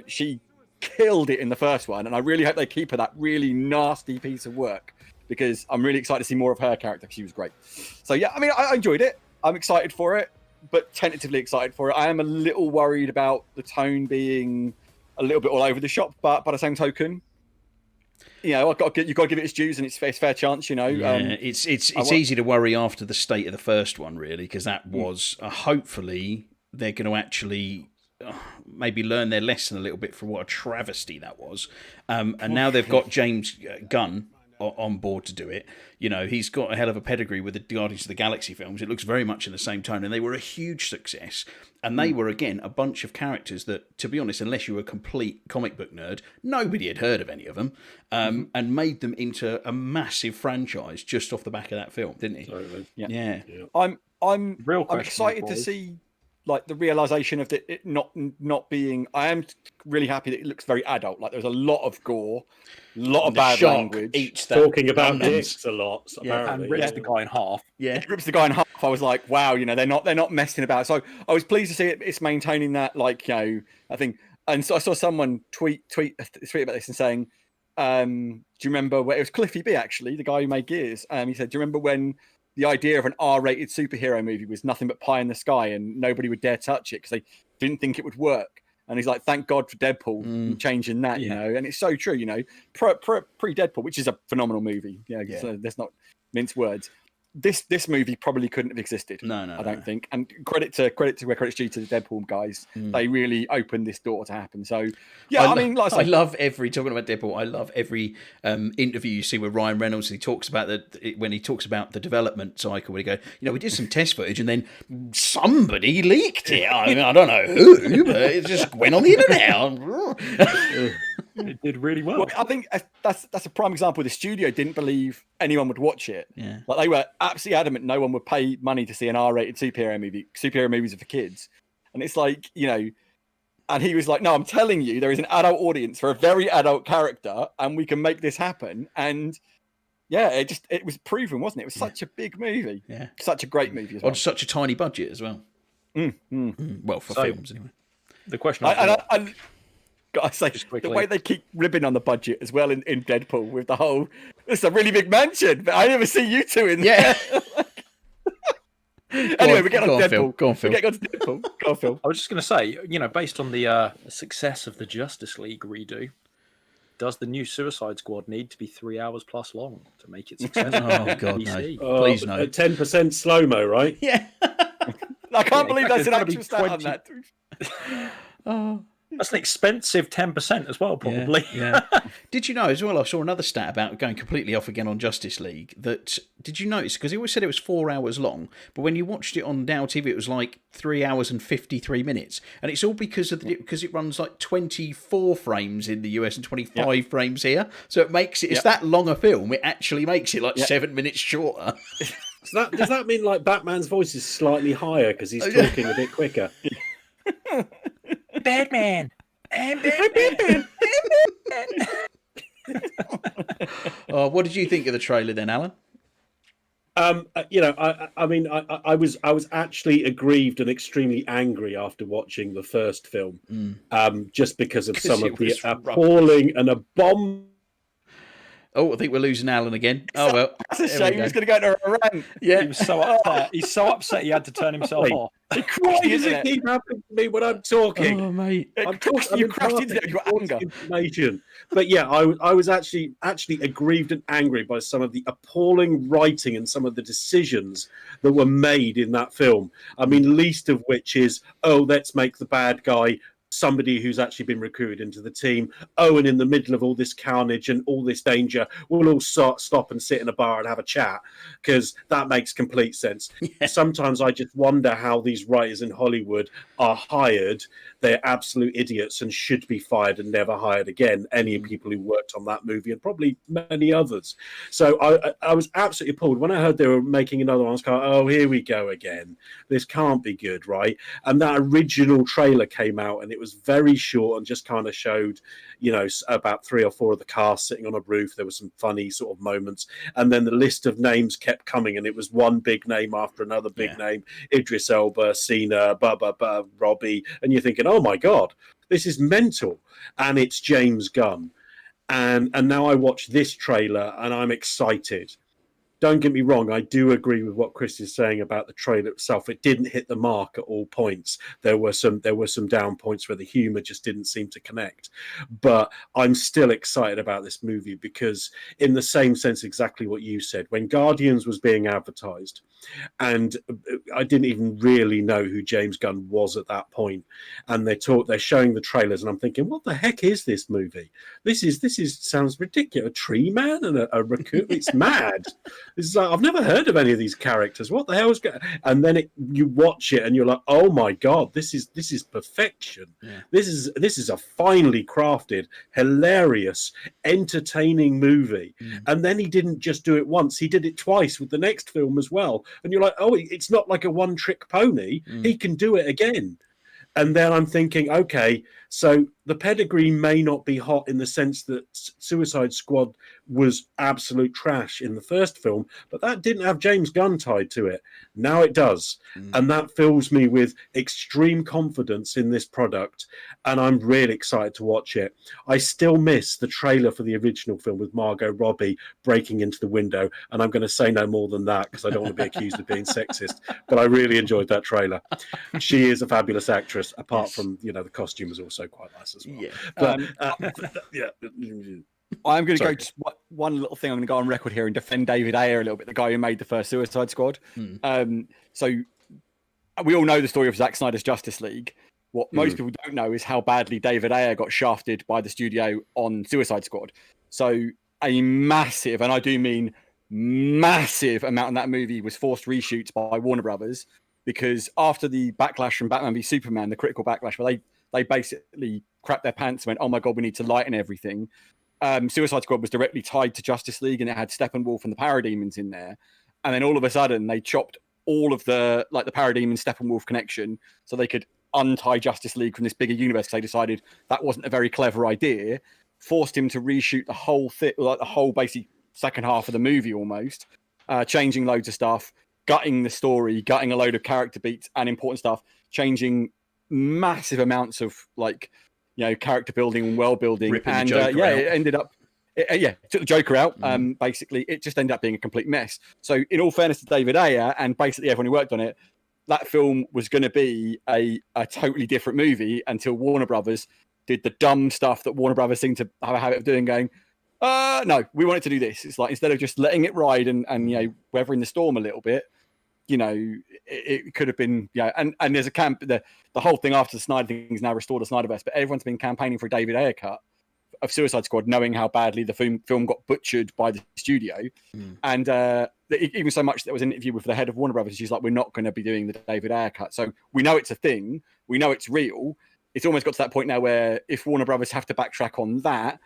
She killed it in the first one, and I really hope they keep her that really nasty piece of work, because I'm really excited to see more of her character, because she was great. So yeah, I mean, I enjoyed it. I'm excited for it, but tentatively excited for it. I am a little worried about the tone being a little bit all over the shop, but by the same token, you know, you've got to give it its dues and its fair chance. You know, it's easy to worry after the state of the first one, really, because that was hopefully they're going to actually maybe learn their lesson a little bit for what a travesty that was. And now they've got James Gunn on board to do it. You know, he's got a hell of a pedigree with the Guardians of the Galaxy films. It looks very much in the same tone, and they were a huge success. And they were, again, a bunch of characters that, to be honest, unless you were a complete comic book nerd, nobody had heard of any of them, and made them into a massive franchise just off the back of that film, didn't he? Totally. Yeah. I'm Real I'm excited to see like the realization of it not being. I am really happy that it looks very adult. Like there's a lot of gore, a lot of bad language. Talking about dicks a lot, apparently. And rips the guy in half. Yeah, it rips the guy in half. I was like, wow, you know, they're not messing about. So I was pleased to see it's maintaining that, like, you know, I think. And so I saw someone tweet about this and saying, do you remember where it was Cliffy B, actually, the guy who made Gears? He said, do you remember when the idea of an R-rated superhero movie was nothing but pie in the sky and nobody would dare touch it because they didn't think it would work? And he's like, thank God for Deadpool changing that, you know. And it's so true, you know. Pre-Deadpool, which is a phenomenal movie, so let's not mince words. This movie probably couldn't have existed. No, I don't think. And credit to where credit's due to the Deadpool guys. They really opened this door to happen. So yeah, I mean, like I love talking about Deadpool. I love every interview you see with Ryan Reynolds. He talks about when he talks about the development cycle, where he go, you know, we did some test footage and then somebody leaked it. I mean, I don't know who, but it just went on the internet. It did really well. I think that's a prime example. The studio didn't believe anyone would watch it. Yeah, like they were absolutely adamant no one would pay money to see an R-rated superhero movie. Superhero movies are for kids, and it's like, you know. And he was like, "No, I'm telling you, there is an adult audience for a very adult character, and we can make this happen." And yeah, it was proven, wasn't it? It was such a big movie. Yeah, such a great movie as well. On such a tiny budget as well. Well, for films anyway. The question. I say, the way they keep ribbing on the budget as well in Deadpool with the whole, it's a really big mansion, but I never see you two in there. Anyway, we get on Deadpool. Go on, Phil. We get on to Deadpool. Go on, Phil. I was just going to say, you know, based on the success of the Justice League redo, does the new Suicide Squad need to be 3 hours plus long to make it successful? Oh, God, no. Please no. 10% slow-mo, right? Yeah. I can't believe that's an actual stat on that. That's an expensive 10% as well, probably. Yeah. Did you know as well? I saw another stat about going completely off again on Justice League. That did you notice? Because he always said it was 4 hours long, but when you watched it on Now TV, it was like 3 hours and 53 minutes, and it's all because because it runs like 24 frames in the US and 25 frames here. So it makes it. It's that long a film. It actually makes it like 7 minutes shorter. So does that mean like Batman's voice is slightly higher because he's talking a bit quicker? Batman. I'm Batman. What did you think of the trailer then, Alan? You know, I mean, I was actually aggrieved and extremely angry after watching the first film, just because of some of the appalling and abominable. Oh, I think we're losing Alan again. Oh, well. That's a shame. He was going to go to a rant. Yeah. He was so upset. He's so upset he had to turn himself off. Why does it keep happening to me when I'm talking? Oh, mate. You crashed into it. You got anger. Information. But yeah, I was actually aggrieved and angry by some of the appalling writing and some of the decisions that were made in that film. I mean, least of which is, let's make the bad guy somebody who's actually been recruited into the team. And in the middle of all this carnage and all this danger, we'll all stop and sit in a bar and have a chat, because that makes complete sense. Yeah. Sometimes I just wonder how these writers in Hollywood are hired they're absolute idiots and should be fired and never hired again. Any people who worked on that movie and probably many others. So I was absolutely appalled when I heard they were making another one. I was kind of, oh, here we go again. This can't be good, right? And that original trailer came out and it was very short and just kind of showed, you know, about 3 or 4 of the cast sitting on a roof. There were some funny sort of moments, and then the list of names kept coming, and it was one big name after another big name: Idris Elba, Cena, Robbie, and you're thinking, oh my god, this is mental. And it's James Gunn, and now I watch this trailer and I'm excited. Don't get me wrong, I do agree with what Chris is saying about the trailer itself. It didn't hit the mark at all points. There were some down points where the humor just didn't seem to connect. But I'm still excited about this movie because, in the same sense, exactly what you said, when Guardians was being advertised, and I didn't even really know who James Gunn was at that point, and they're showing the trailers, and I'm thinking, what the heck is this movie? This sounds ridiculous. A tree man and a raccoon. It's mad. It's like, I've never heard of any of these characters. What the hell is going? And then you watch it and you're like, oh my god, this is perfection. Yeah. This is a finely crafted, hilarious, entertaining movie. And then he didn't just do it once; he did it twice with the next film as well. And you're like, oh, it's not like a one-trick pony. He can do it again. And then I'm thinking, okay, so the pedigree may not be hot in the sense that Suicide Squad was absolute trash in the first film, but that didn't have James Gunn tied to it. Now it does. And that fills me with extreme confidence in this product, and I'm really excited to watch it. I still miss the trailer for the original film with Margot Robbie breaking into the window, and I'm going to say no more than that because I don't want to be accused of being sexist, but I really enjoyed that trailer. She is a fabulous actress, apart from, you know, the costume is also quite nice as well. Yeah. But, I'm going to go just one little thing. I'm going to go on record here and defend David Ayer a little bit, the guy who made the first Suicide Squad. So we all know the story of Zack Snyder's Justice League. What most people don't know is how badly David Ayer got shafted by the studio on Suicide Squad. So a massive, and I do mean massive, amount of that movie was forced reshoots by Warner Brothers, because after the backlash from Batman v Superman, the critical backlash, where they basically crapped their pants and went, oh my god, we need to lighten everything. Suicide Squad was directly tied to Justice League, and it had Steppenwolf and the Parademons in there. And then all of a sudden, they chopped all of the Parademon Steppenwolf connection so they could untie Justice League from this bigger universe, because they decided that wasn't a very clever idea. Forced him to reshoot the whole thing, like the whole basic second half of the movie almost, changing loads of stuff, gutting the story, gutting a load of character beats and important stuff, changing massive amounts of, like, you know, character building and world building. Ripping and it ended up, took the Joker out. Basically, it just ended up being a complete mess. So, in all fairness to David Ayer and basically everyone who worked on it, that film was going to be a totally different movie until Warner Brothers did the dumb stuff that Warner Brothers seemed to have a habit of doing, going, no, we wanted to do this. It's like, instead of just letting it ride and you know, weathering the storm a little bit, you know, it could have been, yeah. And there's the whole thing after the Snyder thing is now restored the Snyderverse, but everyone's been campaigning for a David Ayer cut of Suicide Squad, knowing how badly the film got butchered by the studio. And even so much that there was an interview with the head of Warner Brothers. She's like, we're not going to be doing the David Ayer cut. So we know it's a thing. We know it's real. It's almost got to that point now where if Warner Brothers have to backtrack on that,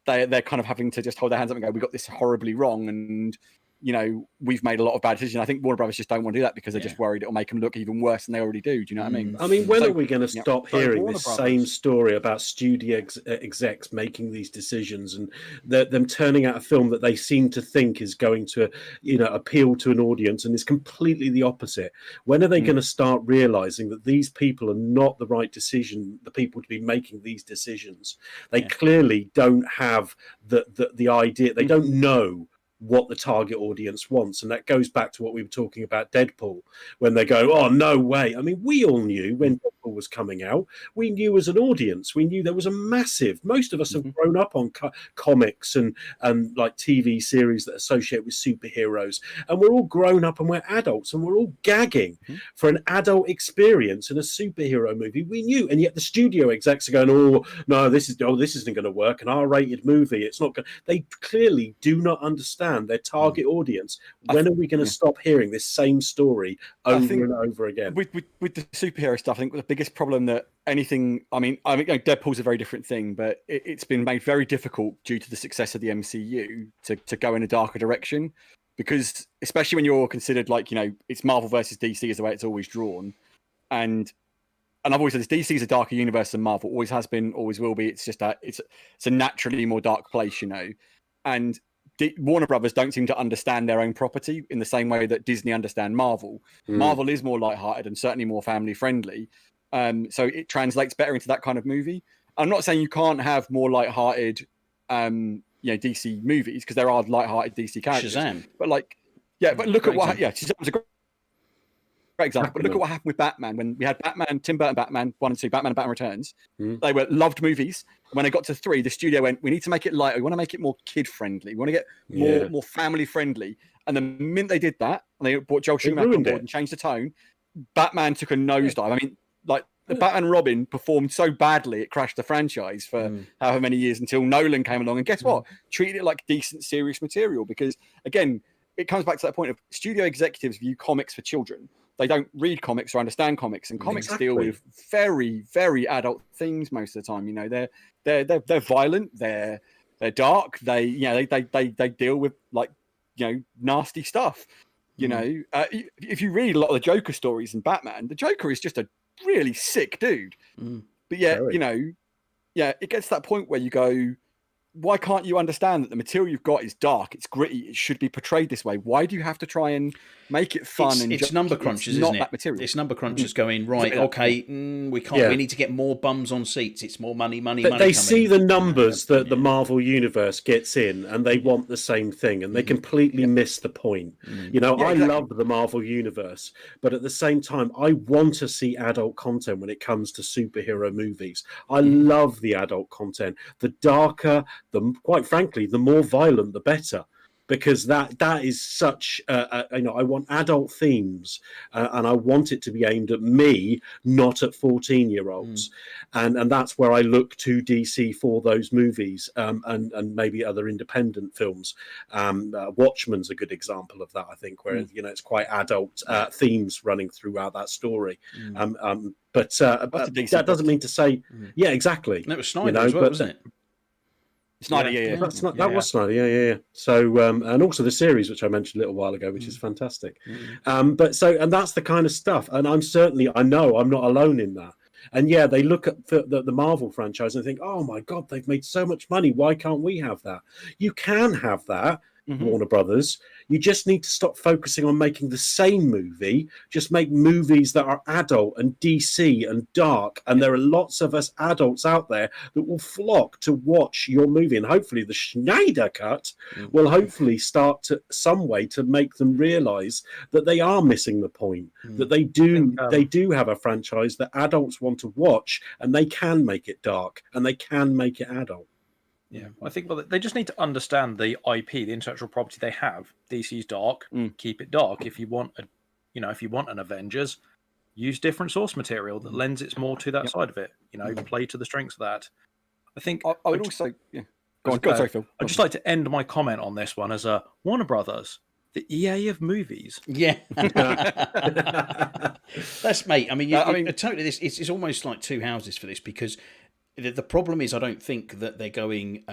they're kind of having to just hold their hands up and go, we got this horribly wrong. And, you know, we've made a lot of bad decisions. I think Warner Brothers just don't want to do that because they're just worried it'll make them look even worse than they already do. Do you know what I mean? I mean, when are we going to stop hearing this same story about studio execs making these decisions and them turning out a film that they seem to think is going to, you know, appeal to an audience, and is completely the opposite? When are they going to start realizing that these people are not the right the people to be making these decisions? They clearly don't have the idea. They don't know what the target audience wants. And that goes back to what we were talking about Deadpool, when they go, oh, no way. I mean, we all knew when Deadpool was coming out, we knew as an audience, we knew there was a massive, most of us have grown up on comics and like TV series that associate with superheroes. And we're all grown up and we're adults and we're all gagging for an adult experience in a superhero movie. We knew. And yet the studio execs are going, oh, no, this isn't going to work. An R-rated movie. It's not going. They clearly do not understand understand their target audience. When are we going to stop hearing this same story over and over again? With the superhero stuff, I think the biggest problem that anything, I mean, Deadpool's a very different thing, but it's been made very difficult due to the success of the MCU to go in a darker direction, because especially when you're considered like, you know, it's Marvel versus DC is the way it's always drawn, and I've always said this: DC is a darker universe than Marvel. Always has been, always will be. It's just that it's a naturally more dark place, you know. And Warner Brothers don't seem to understand their own property in the same way that Disney understand Marvel. Marvel is more lighthearted and certainly more family friendly, so it translates better into that kind of movie. I'm not saying you can't have more lighthearted, DC movies, because there are lighthearted DC characters. Shazam, but look at what Shazam's a great example. But look at what happened with Batman when we had Tim Burton Batman 1 and 2, Batman and Batman Returns. They were loved movies. When they got to 3, the studio went, we need to make it lighter. We want to make it more kid friendly. We want to get more family friendly. And the minute they did that, and they brought Joel Schumacher on board and changed the tone, Batman took a nosedive. I mean, like the Batman and Robin performed so badly, it crashed the franchise for however many years until Nolan came along. And guess what? Treated it like decent, serious material. Because again, it comes back to that point of studio executives view comics for children. They don't read comics or understand comics, and comics deal with very, very adult themes most of the time. You know, they're violent, they're dark, they deal with, like, you know, nasty stuff. You know, if you read a lot of the Joker stories in Batman, the Joker is just a really sick dude. But yet, you know, it gets to that point where you go, why can't you understand that the material you've got is dark, it's gritty, it should be portrayed this way? Why do you have to try and make it fun? It's number crunchers, isn't it? That material. It's number crunchers going, right, okay, we can't. We need to get more bums on seats. It's more money. They see the numbers that the Marvel universe gets in, and they want the same thing, and they completely miss the point. You know, I love the Marvel universe, but at the same time, I want to see adult content when it comes to superhero movies. I love the adult content. The darker, quite frankly, the more violent, the better, because that is such I want adult themes, and I want it to be aimed at me, not at 14-year-olds, and that's where I look to DC for those movies, and maybe other independent films. Watchmen's a good example of that, I think, where you know, it's quite adult themes running throughout that story. But that doesn't mean to say, exactly. And it was Snyder as well, wasn't it? Snyder, that was Snyder, yeah. So, and also the series, which I mentioned a little while ago, which is fantastic. And that's the kind of stuff. And I know I'm not alone in that. And they look at the Marvel franchise and think, oh my God, they've made so much money. Why can't we have that? You can have that, Warner Brothers. You just need to stop focusing on making the same movie. Just make movies that are adult and DC and dark. And there are lots of us adults out there that will flock to watch your movie. And hopefully the Schneider cut will hopefully start to some way to make them realize that they are missing the point, that they do have a franchise that adults want to watch, and they can make it dark and they can make it adult. Yeah, I think they just need to understand the IP, the intellectual property they have. DC's dark, keep it dark. If you want an Avengers, use different source material that lends it more to that side of it. You know, play to the strengths of that. I think I would also go on, sorry, Phil. I'd just like to end my comment on this one as a Warner Brothers, the EA of movies. Yeah, that's mate. I mean, totally. This it's almost like two houses for this, because the problem is, I don't think that they're going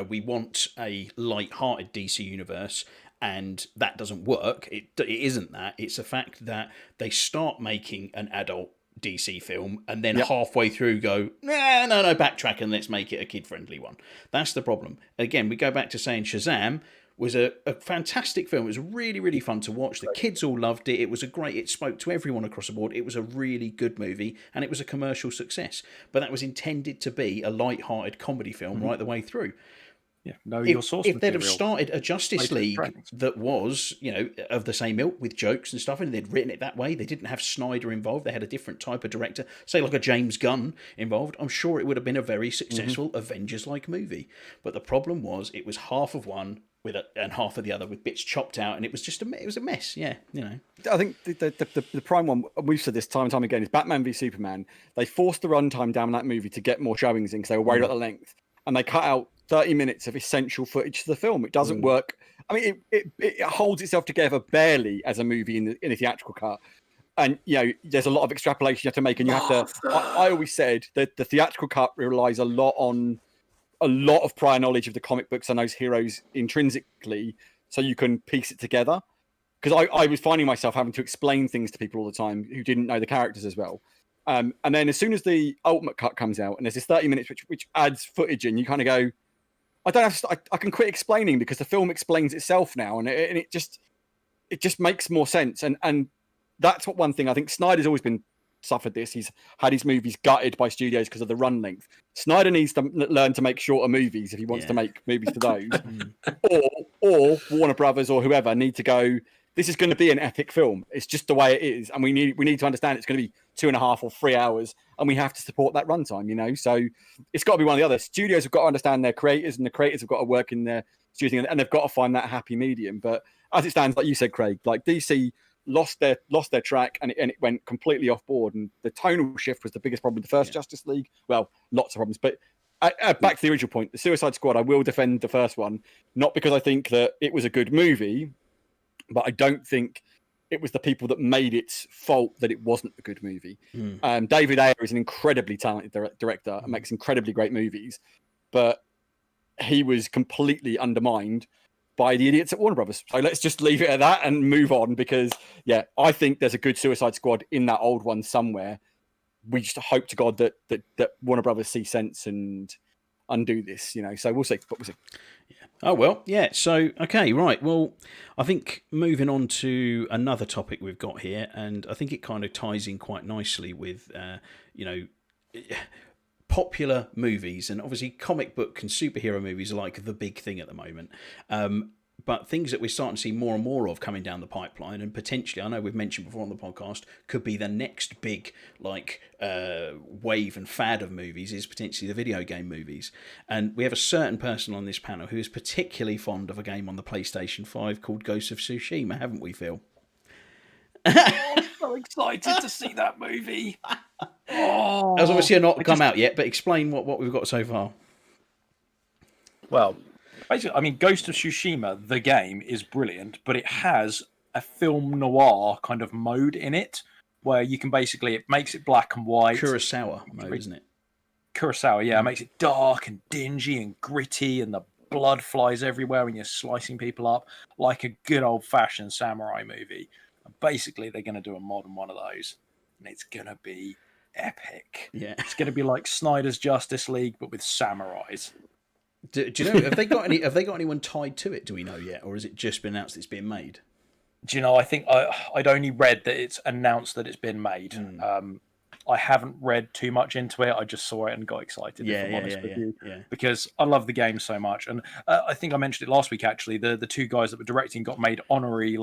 we want a light-hearted DC universe, and that doesn't work. It isn't that. It's a fact that they start making an adult DC film and then halfway through go, no, backtrack and let's make it a kid-friendly one. That's the problem. Again, we go back to saying Shazam was a fantastic film. It was really, really fun to watch. The kids all loved it. It spoke to everyone across the board. It was a really good movie, and it was a commercial success. But that was intended to be a light-hearted comedy film right the way through. Yeah, your source if they'd have started a Justice League that was, of the same ilk with jokes and stuff, and they'd written it that way, they didn't have Snyder involved, they had a different type of director, say like a James Gunn involved, I'm sure it would have been a very successful Avengers-like movie. But the problem was, it was half of one and half of the other with bits chopped out, and it was just a mess. I think the prime one, we've said this time and time again, is Batman v Superman. They forced the runtime down that movie to get more showings in because they were worried about the length, and they cut out 30 minutes of essential footage to the film. It doesn't work. I mean, it holds itself together barely as a movie in a theatrical cut. And, you know, there's a lot of extrapolation you have to make, and you have to. I always said that the theatrical cut relies a lot of prior knowledge of the comic books and those heroes intrinsically, so you can piece it together. Because I was finding myself having to explain things to people all the time who didn't know the characters as well. And then as soon as the ultimate cut comes out, and there's this 30 minutes which adds footage in, you kind of go, I can quit explaining because the film explains itself now, and it just makes more sense. And that's one thing I think Snyder's always suffered this. He's had his movies gutted by studios because of the run length. Snyder needs to learn to make shorter movies if he wants to make movies for those, or Warner Brothers or whoever need to go, this is going to be an epic film. It's just the way it is, and we need to understand it's going to be 2.5 or 3 hours, and we have to support that runtime. You know, so it's got to be one or the other. Studios have got to understand their creators, and the creators have got to work in their studio, and they've got to find that happy medium. But as it stands, like you said, Craig, like DC lost their track, and it went completely off board. And the tonal shift was the biggest problem with the first Justice League. Well, lots of problems, but back to the original point, the Suicide Squad. I will defend the first one, not because I think that it was a good movie, but I don't think it was the people that made its fault that it wasn't a good movie. David Ayer is an incredibly talented director and makes incredibly great movies, but he was completely undermined by the idiots at Warner Brothers. So let's just leave it at that and move on, because I think there's a good Suicide Squad in that old one somewhere. We just hope to God that Warner Brothers see sense and undo this, you know. So we'll see. But we'll see. Oh, well, yeah. So, okay, right. Well, I think moving on to another topic we've got here, and I think it kind of ties in quite nicely with, popular movies, and obviously comic book and superhero movies are like the big thing at the moment. But things that we're starting to see more and more of coming down the pipeline, and potentially, I know we've mentioned before on the podcast, could be the next big wave and fad of movies, is potentially the video game movies. And we have a certain person on this panel who is particularly fond of a game on the PlayStation 5 called Ghost of Tsushima, haven't we, Phil? I'm so excited to see that movie. As obviously not come out yet, but explain what we've got so far. Well, basically, I mean, Ghost of Tsushima, the game, is brilliant, but it has a film noir kind of mode in it, where you can basically, it makes it black and white. Kurosawa mode, isn't it? Kurosawa, yeah. It makes it dark and dingy and gritty, and the blood flies everywhere when you're slicing people up, like a good old-fashioned samurai movie. And basically, they're going to do a modern one of those, and it's going to be epic. Yeah. It's going to be like Snyder's Justice League, but with samurais. Do you know, have they got anyone tied to it, do we know yet? Or has it just been announced it's being made? Do you know, I think I'd only read that it's announced that it's been made. I haven't read too much into it. I just saw it and got excited, if I'm honest with you. Because I love the game so much. And I think I mentioned it last week, actually. The two guys that were directing got made honorary,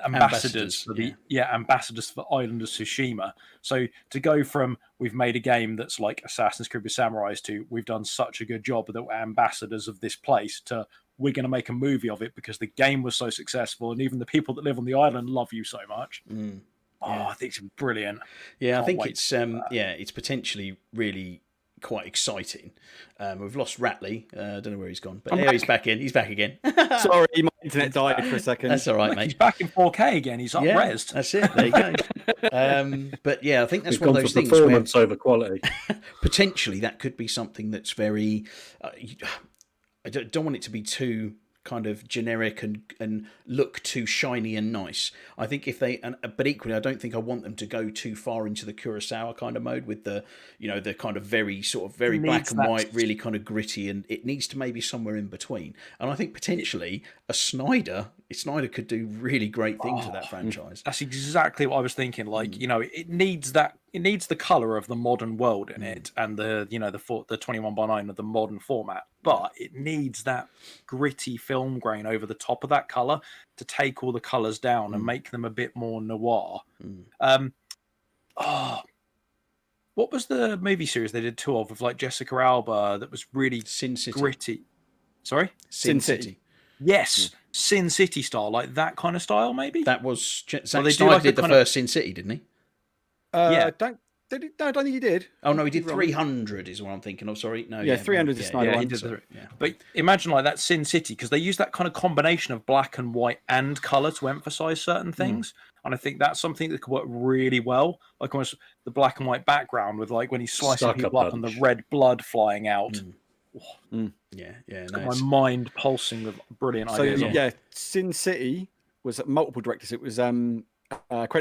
ambassadors for ambassadors for Island of Tsushima. So to go from we've made a game that's like Assassin's Creed with samurais to we've done such a good job that we're ambassadors of this place to we're going to make a movie of it because the game was so successful and even the people that live on the island love you so much. I think it's brilliant. I think it's it's potentially really quite exciting. We've lost Ratley. I don't know where he's gone, but he's back in. He's back again. Sorry, my internet died for a second. That's all right, mate. He's back in 4K again. He's up-resed. That's it. There you go. But I think that's one of those things performance over quality. Potentially, that could be something that's very. I don't want it to be too kind of generic and look too shiny and nice. I think if they, but equally, I don't think I want them to go too far into the Kurosawa kind of mode with the, the kind of very sort of very black and white, really kind of gritty, and it needs to maybe somewhere in between. And I think potentially Snyder could do really great things with that franchise. That's exactly what I was thinking. Like, it needs that. It needs the color of the modern world in it, and the the 21:9 of the modern format. But it needs that gritty film grain over the top of that color to take all the colors down and make them a bit more noir. What was the movie series they did two of with like Jessica Alba that was really Sin City. Gritty? Sorry, Sin City. Yes, Sin City style, like that kind of style, maybe. That was Zack they do Snyder like did the first Sin City, didn't he? Don't Did he? No, I don't think he did. Oh no, he did Wrong. 300 is what I'm thinking of. Sorry, no. Yeah, 300 is the Snyder one. He did Sorry, yeah. But imagine like that Sin City, because they use that kind of combination of black and white and color to emphasize certain things. And I think that's something that could work really well. Like almost the black and white background with like when he's slicing Sucker people up and the punch. red blood flying out. Yeah. Got No, my mind pulsing with brilliant So ideas. yeah, Sin City was multiple directors. It was Quentin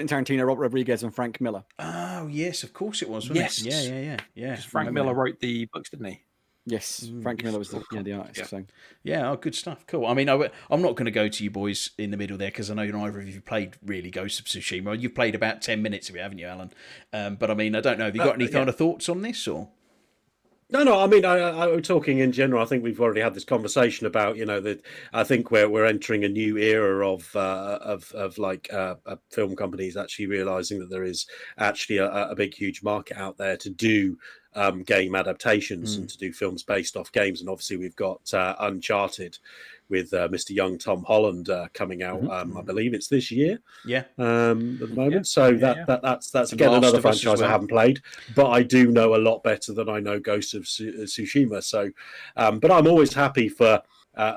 Tarantino, Robert Rodriguez, and Frank Miller. oh yes, of course it was. Wasn't Yes. it? Yeah. Because Frank Miller wrote the books, didn't he? Yes, Frank Miller was the artist. Yeah. So. Yeah, oh, good stuff. Cool. I mean, I'm not going to go to you boys in the middle there because I know neither of you have played really Ghost of Tsushima. You've played about 10 minutes of it, haven't you, Alan? But I mean, I don't know. Have you got any kind of thoughts on this or? No. I mean, I'm talking in general. I think we've already had this conversation about, that I think we're entering a new era of film companies actually realizing that there is actually a big, huge market out there to do game adaptations and to do films based off games. And obviously, we've got Uncharted with Mr. Young Tom Holland coming out. I believe it's this year. Yeah. At the moment. So that's And again Last another of Us as franchise well. I haven't played, but I do know a lot better than I know Ghost of Tsushima. So, but I'm always happy for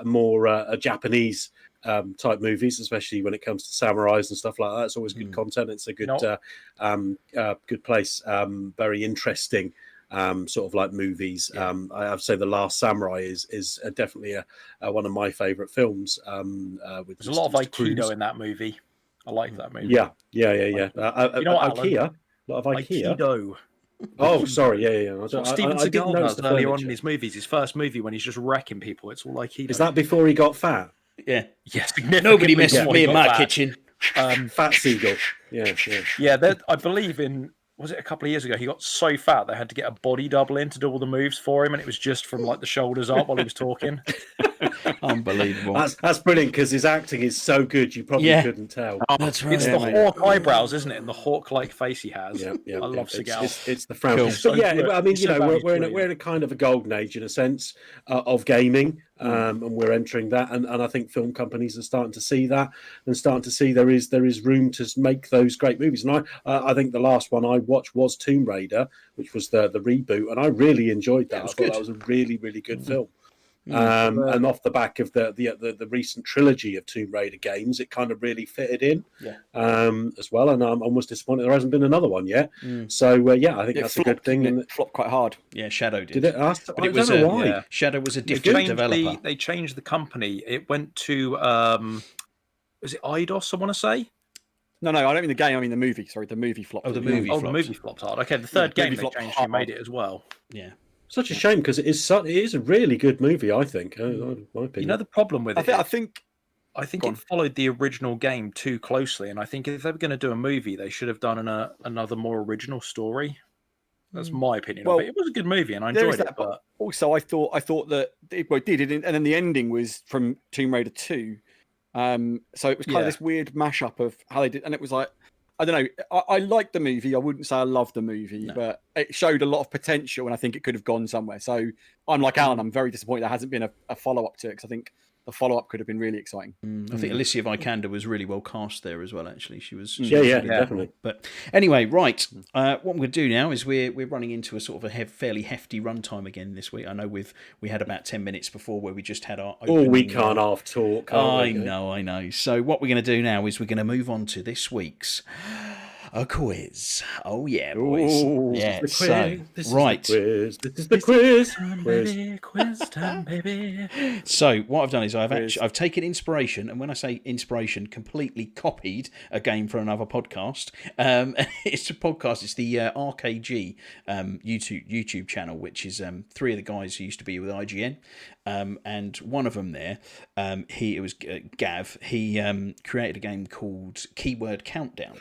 more Japanese type movies, especially when it comes to samurais and stuff like that. It's always good content. It's a good good place. Very interesting. Sort of like movies. I have to say The Last Samurai is definitely one of my favourite films. With There's a lot of Mr. Aikido Cruise. in that movie. I like that movie. Yeah. You know what, IKEA? Alan? A lot of IKEA. Aikido. Oh, sorry. Yeah. That's what Steven Seagal didn't notice does the earlier on furniture. in his movies. His first movie when he's just wrecking people. It's all Aikido. Is that before he got fat? Yeah. Yeah, significantly Nobody messes with before me he in got my fat. kitchen. Fat Seagull. Yeah. Yeah, I believe was it a couple of years ago, he got so fat they had to get a body double in to do all the moves for him, and it was just from like the shoulders up while he was talking. Unbelievable. That's brilliant because his acting is so good you probably couldn't tell. That's right. It's the hawk eyebrows, isn't it? And the hawk-like face he has. Yeah. I love Seagal. It's the frown. Cool. But So yeah, good. I mean, He's so valued we're in a kind of a golden age in a sense of gaming, and we're entering that, and I think film companies are starting to see that and starting to see there is room to make those great movies. And I think the last one I watched was Tomb Raider, which was the reboot, and I really enjoyed that. I thought that was a really, really good film. And off the back of the recent trilogy of Tomb Raider games, it kind of really fitted in as well. And I'm almost disappointed there hasn't been another one yet. So I think that's a good thing. And It flopped quite hard. Yeah, Shadow did. did it? I it was don't know why. yeah. Shadow was a They different changed developer. they changed the company. It went to was it IDOS? I want to say. No, I don't mean the game. I mean the movie. Sorry, the movie flopped. Oh, the movie. Oh, flopped. the movie flopped hard. Okay, the third The game movie they flopped changed. hard. Who made it as well? Yeah. Such a shame because it is a really good movie. I think, in my opinion. You know the problem with it. I think I think Go it on. followed the original game too closely, and I think if they were going to do a movie, they should have done another more original story. That's my opinion. Well, of it. It was a good movie, and I there is enjoyed that, it. But also I thought that it did, and then the ending was from Tomb Raider 2. So it was kind of this weird mashup of how they did, and it was like, I don't know. I liked the movie. I wouldn't say I loved the movie, but it showed a lot of potential, and I think it could have gone somewhere. So I'm like Alan. I'm very disappointed there hasn't been a follow up to it because I think the follow up could have been really exciting. I think Alicia Vikander was really well cast there as well. Actually, she was. Definitely. But anyway, right. What we're going to do now is we're running into a sort of a fairly hefty runtime again this week. I know we had about 10 minutes before where we just had our. We can't half talk. I know. So what we're going to do now is we're going to move on to this week's a quiz. Oh yeah, boys. Ooh, yeah. This is Right. This is the quiz. quiz time, baby. So what I've done is I've taken inspiration, and when I say inspiration, completely copied a game from another podcast. It's a podcast. It's the RKG YouTube channel, which is three of the guys who used to be with IGN, and one of them there, it was Gav. He created a game called Keyword Countdown.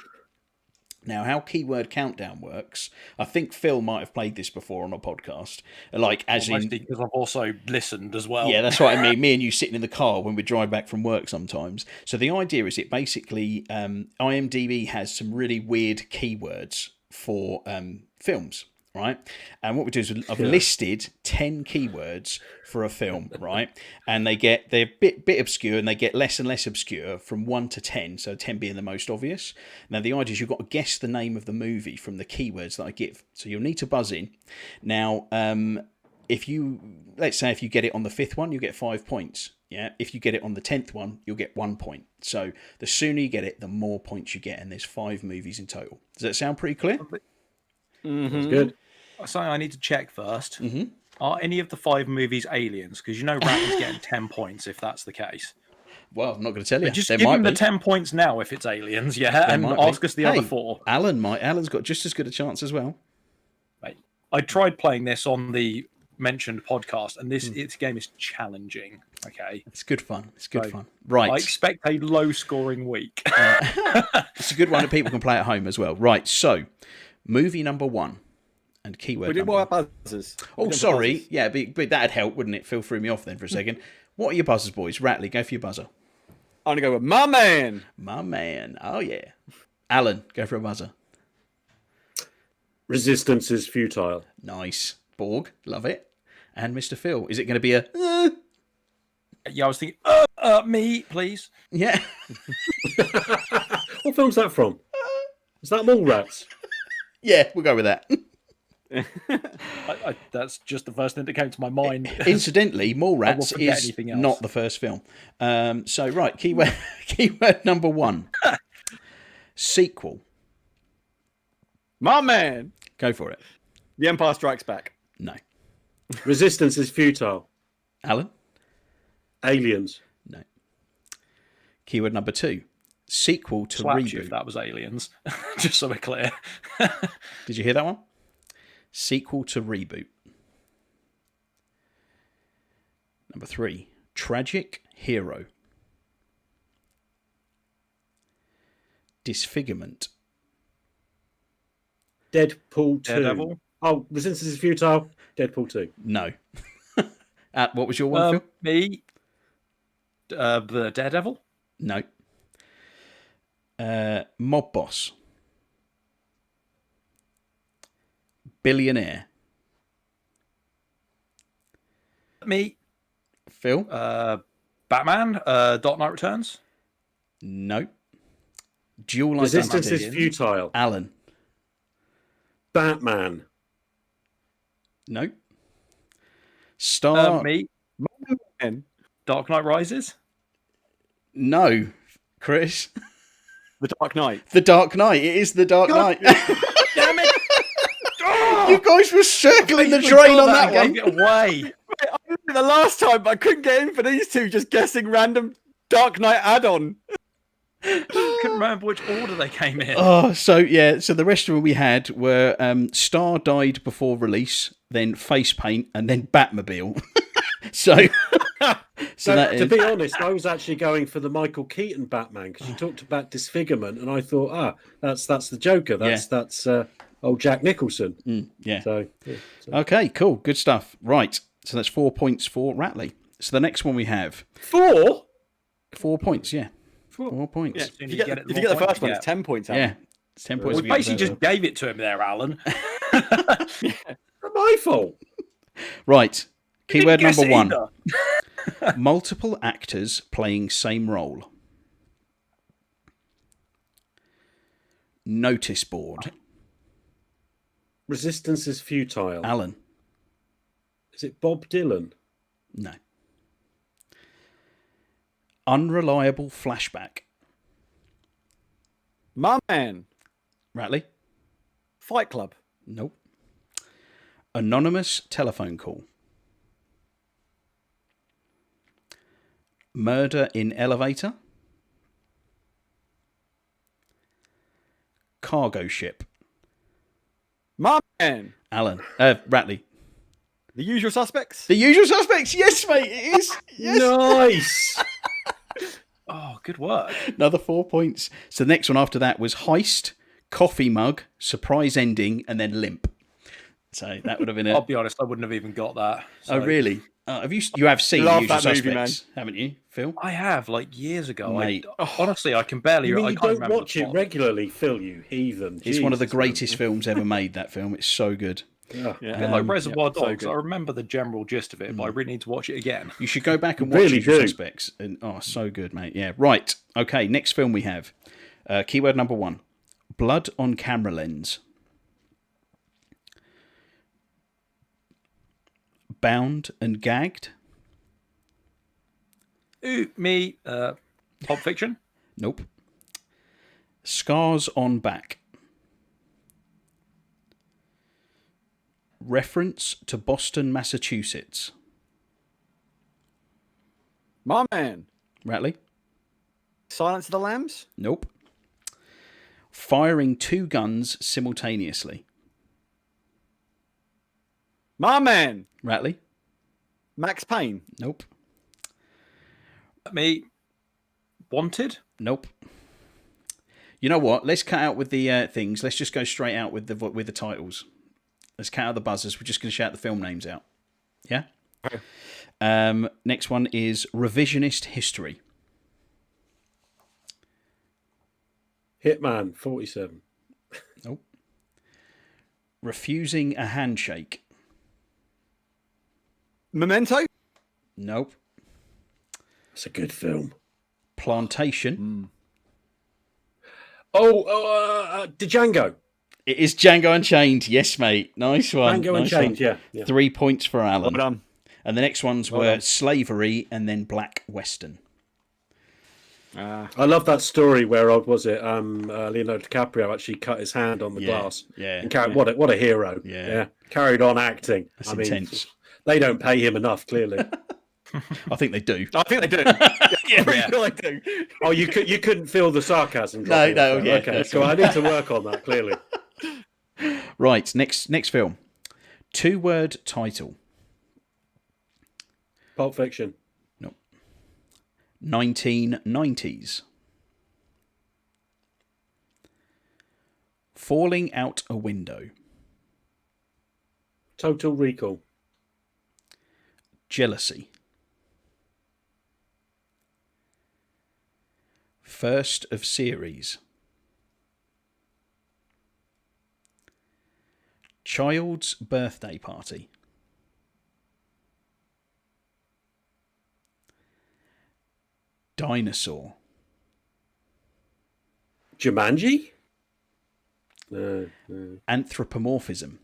Now, how Keyword Countdown works, I think Phil might have played this before on a podcast. Mostly because I've also listened as well. Yeah, that's what I mean. Me and you sitting in the car when we drive back from work sometimes. So the idea is it basically, IMDb has some really weird keywords for films. right? And what we do is I've listed 10 keywords for a film, right? And they're a bit obscure, and they get less and less obscure from 1 to 10, so 10 being the most obvious. Now, the idea is you've got to guess the name of the movie from the keywords that I give. So you'll need to buzz in. Now, let's say if you get it on the 5th one, you get 5 points. Yeah, if you get it on the 10th one, you'll get 1 point. So the sooner you get it, the more points you get, and there's 5 movies in total. Does that sound pretty clear? That's good. Something I need to check first. Mm-hmm. Are any of the 5 movies aliens? Because Rat is getting 10 points if that's the case. Well, I'm not going to tell you. But just give him the 10 points now if it's aliens, and ask us the other 4. Alan's got just as good a chance as well. Mate, I tried playing this on the mentioned podcast, and this game is challenging. Okay, it's good fun. It's good fun. Right, I expect a low-scoring week. It's a good one that people can play at home as well. Right, so movie number 1 and keyword. We did more buzzers. Oh, sorry. Buzzers. Yeah, but that'd help, wouldn't it? Phil threw me off then for a second. What are your buzzers, boys? Ratley, go for your buzzer. I'm gonna go with my man. My man. Oh yeah. Alan, go for a buzzer. Resistance is futile. Nice. Borg, love it. And Mr. Phil, is it going to be a? Yeah, I was thinking, me, please. Yeah. What film's that from? Is that Mallrats? Yeah, we'll go with that. That's just the first thing that came to my mind. Incidentally, Mallrats is not the first film. So, right, keyword number 1. Sequel. My man. Go for it. The Empire Strikes Back. No. Resistance is futile. Alan? Aliens. No. Keyword number 2. Sequel to reboot. You if that was aliens, just so we're clear. Did you hear that one? Sequel to reboot. Number 3. Tragic hero. Disfigurement. Deadpool 2. Daredevil? Oh, Resistance is futile. Deadpool 2. No. What was your one, Phil? Me. The Daredevil? No. Mob boss. Billionaire. Me. Phil? Batman. Dark Knight Returns? No. Dual Resistance identity. is futile. Alan? Batman. No. Star. Me. Man. Dark Knight Rises? No. Chris? The Dark Knight. The Dark Knight. It is the Dark Knight. Damn it! You guys were circling the drain on that one. Gave it away. I did it the last time, but I couldn't get in for these two. Just guessing random Dark Knight add-on. Couldn't remember which order they came in. Oh, so the rest of them we had were Star died before release, then Face Paint, and then Batmobile. So that to is... be honest, I was actually going for the Michael Keaton Batman because you talked about disfigurement, and I thought, that's the Joker. That's old Jack Nicholson. Yeah. So. Okay, cool, good stuff. Right, so that's 4 points for Ratley. So the next one we have 4. 4 points. Yeah, 4 points. Yeah. If you get the first one, it's 10 points. Yeah, it's 10 points. We basically just gave it to him there, Alan. My fault. Right. Keyword number 1. Either. Multiple actors playing same role. Notice board. Resistance is futile. Alan. Is it Bob Dylan? No. Unreliable flashback. My man. Ratley. Fight Club. Nope. Anonymous telephone call. Murder in elevator. Cargo ship. My man. Alan. Ratley. The Usual Suspects. The Usual Suspects. Yes, mate. It is. Yes. Nice. Oh, good work. Another 4 points. So the next one after that was heist, coffee mug, surprise ending, and then limp. So that would have been it. I'll be honest, I wouldn't have even got that. So. Oh, really? You have seen Love The Usual that movie, Suspects, haven't you, Phil? I have, like years ago. Mate. Honestly, I can barely. You mean I you can't don't remember watch the it plot. regularly, Phil? You heathen. It's one of the Jesus, greatest films ever made. That film, it's so good. Yeah. Yeah. A bit like Reservoir so Dogs. good. I remember the general gist of it, but I really need to watch it again. You should go back and watch Really Usual do. Suspects. And, so good, mate. Yeah, right. Okay, next film we have. Keyword number 1. Blood on camera lens. Bound and gagged. Ooh, me. Pulp Fiction. Nope. Scars on back. Reference to Boston, Massachusetts. My man. Ratley? Silence of the Lambs. Nope. Firing 2 guns simultaneously. My man. Ratley? Max Payne. Nope. Me. Wanted. Nope. You know what? Let's cut out with the things. Let's just go straight out with the titles. Let's cut out the buzzers. We're just going to shout the film names out. Yeah? Okay. Next one is Revisionist History. Hitman 47. Nope. Refusing a Handshake. Memento. Nope. It's a good film. Plantation. Django. It is Django Unchained. Yes, mate. Nice one. Django nice Unchained, one. yeah. 3 points for Alan. Well done. And the next ones Well were done. Slavery and then Black Western. I love that story where Leonardo DiCaprio actually cut his hand on the glass. Yeah. And what a hero. Yeah. Carried on acting. That's intense. They don't pay him enough, clearly. I think they do. I think they do. Yeah, pretty sure they do. Oh, you couldn't feel the sarcasm. No, dropping yeah, Okay, that's so I need to work on that, clearly. Right, next film. 2-word title. Pulp Fiction. 1990s. Falling out a window. Total Recall. Jealousy. First of series. Child's birthday party. Dinosaur. Jumanji? No. Anthropomorphism.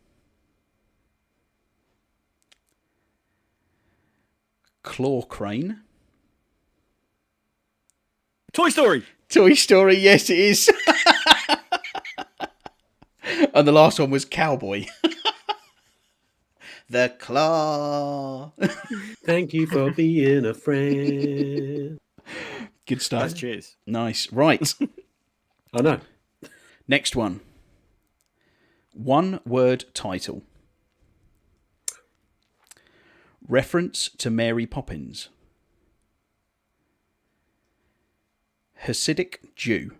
Claw crane. Toy Story. Toy Story, yes it is. And the last one was Cowboy. The claw. Thank you for being a friend. Good stuff. That's cheers. Nice. Right. I know. Next one. 1-word title. Reference to Mary Poppins. Hasidic Jew.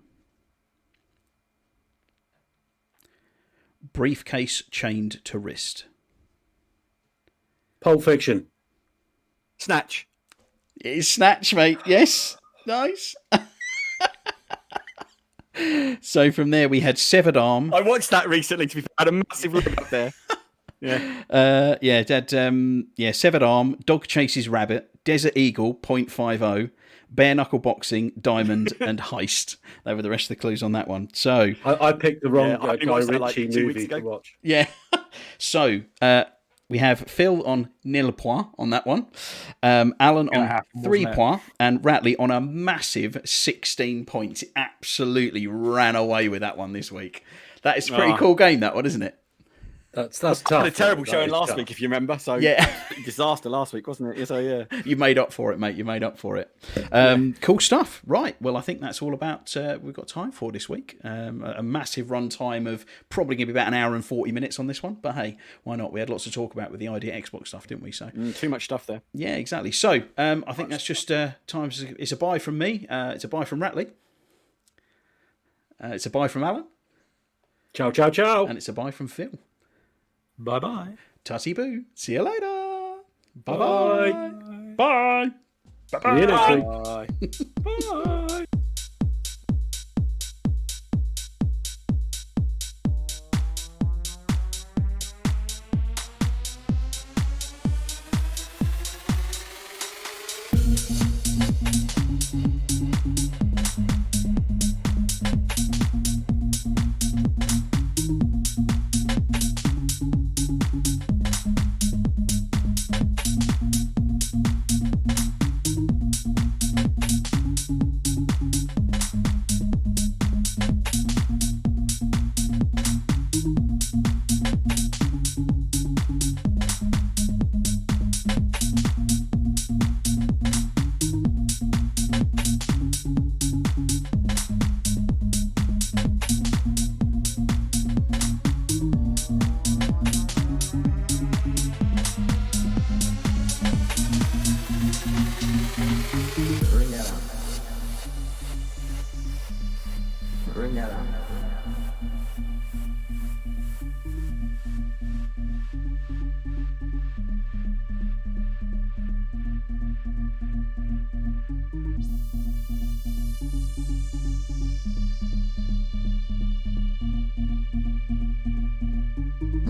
Briefcase chained to wrist. Pulp Fiction. Snatch. It is Snatch, mate. Yes. Nice. So from there we had Severed Arm. I watched that recently. To be fair, I had a massive look up there. Yeah. Severed Arm, Dog Chases Rabbit, Desert Eagle, .50, Bare Knuckle Boxing, Diamond, and Heist. They were the rest of the clues on that one. So I picked the wrong I Guy watched that, Ritchie 2 weeks movie ago. to watch. yeah. So we have Phil on nil point on that one, Alan on happen, 3 wasn't it? points, and Ratley on a massive 16 points. He absolutely ran away with that one this week. That is a pretty cool game, that one, isn't it? That's tough. I had a terrible That showing is last tough. week, if you remember. So Yeah. disaster last week, wasn't it? So yeah. You made up for it, mate. You made up for it. Cool stuff. Right. Well, I think that's all about we've got time for this week. A massive run time of probably going to be about an hour and 40 minutes on this one. But hey, why not? We had lots to talk about with the IDXBOX stuff, didn't we? So Too much stuff there. yeah, exactly. So I think that's just time. It's a bye from me. It's a bye from Ratley. It's a bye from Alan. Ciao, ciao, ciao. And it's a bye from Phil. Bye-bye. Tutty boo. See you later. Bye. Bye. See you next week. Bye. Bye.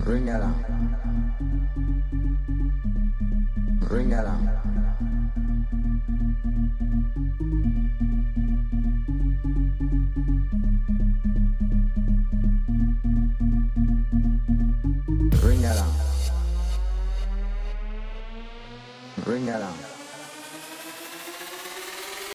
Bring that on. Bring that on. Bring that on. Bring that on.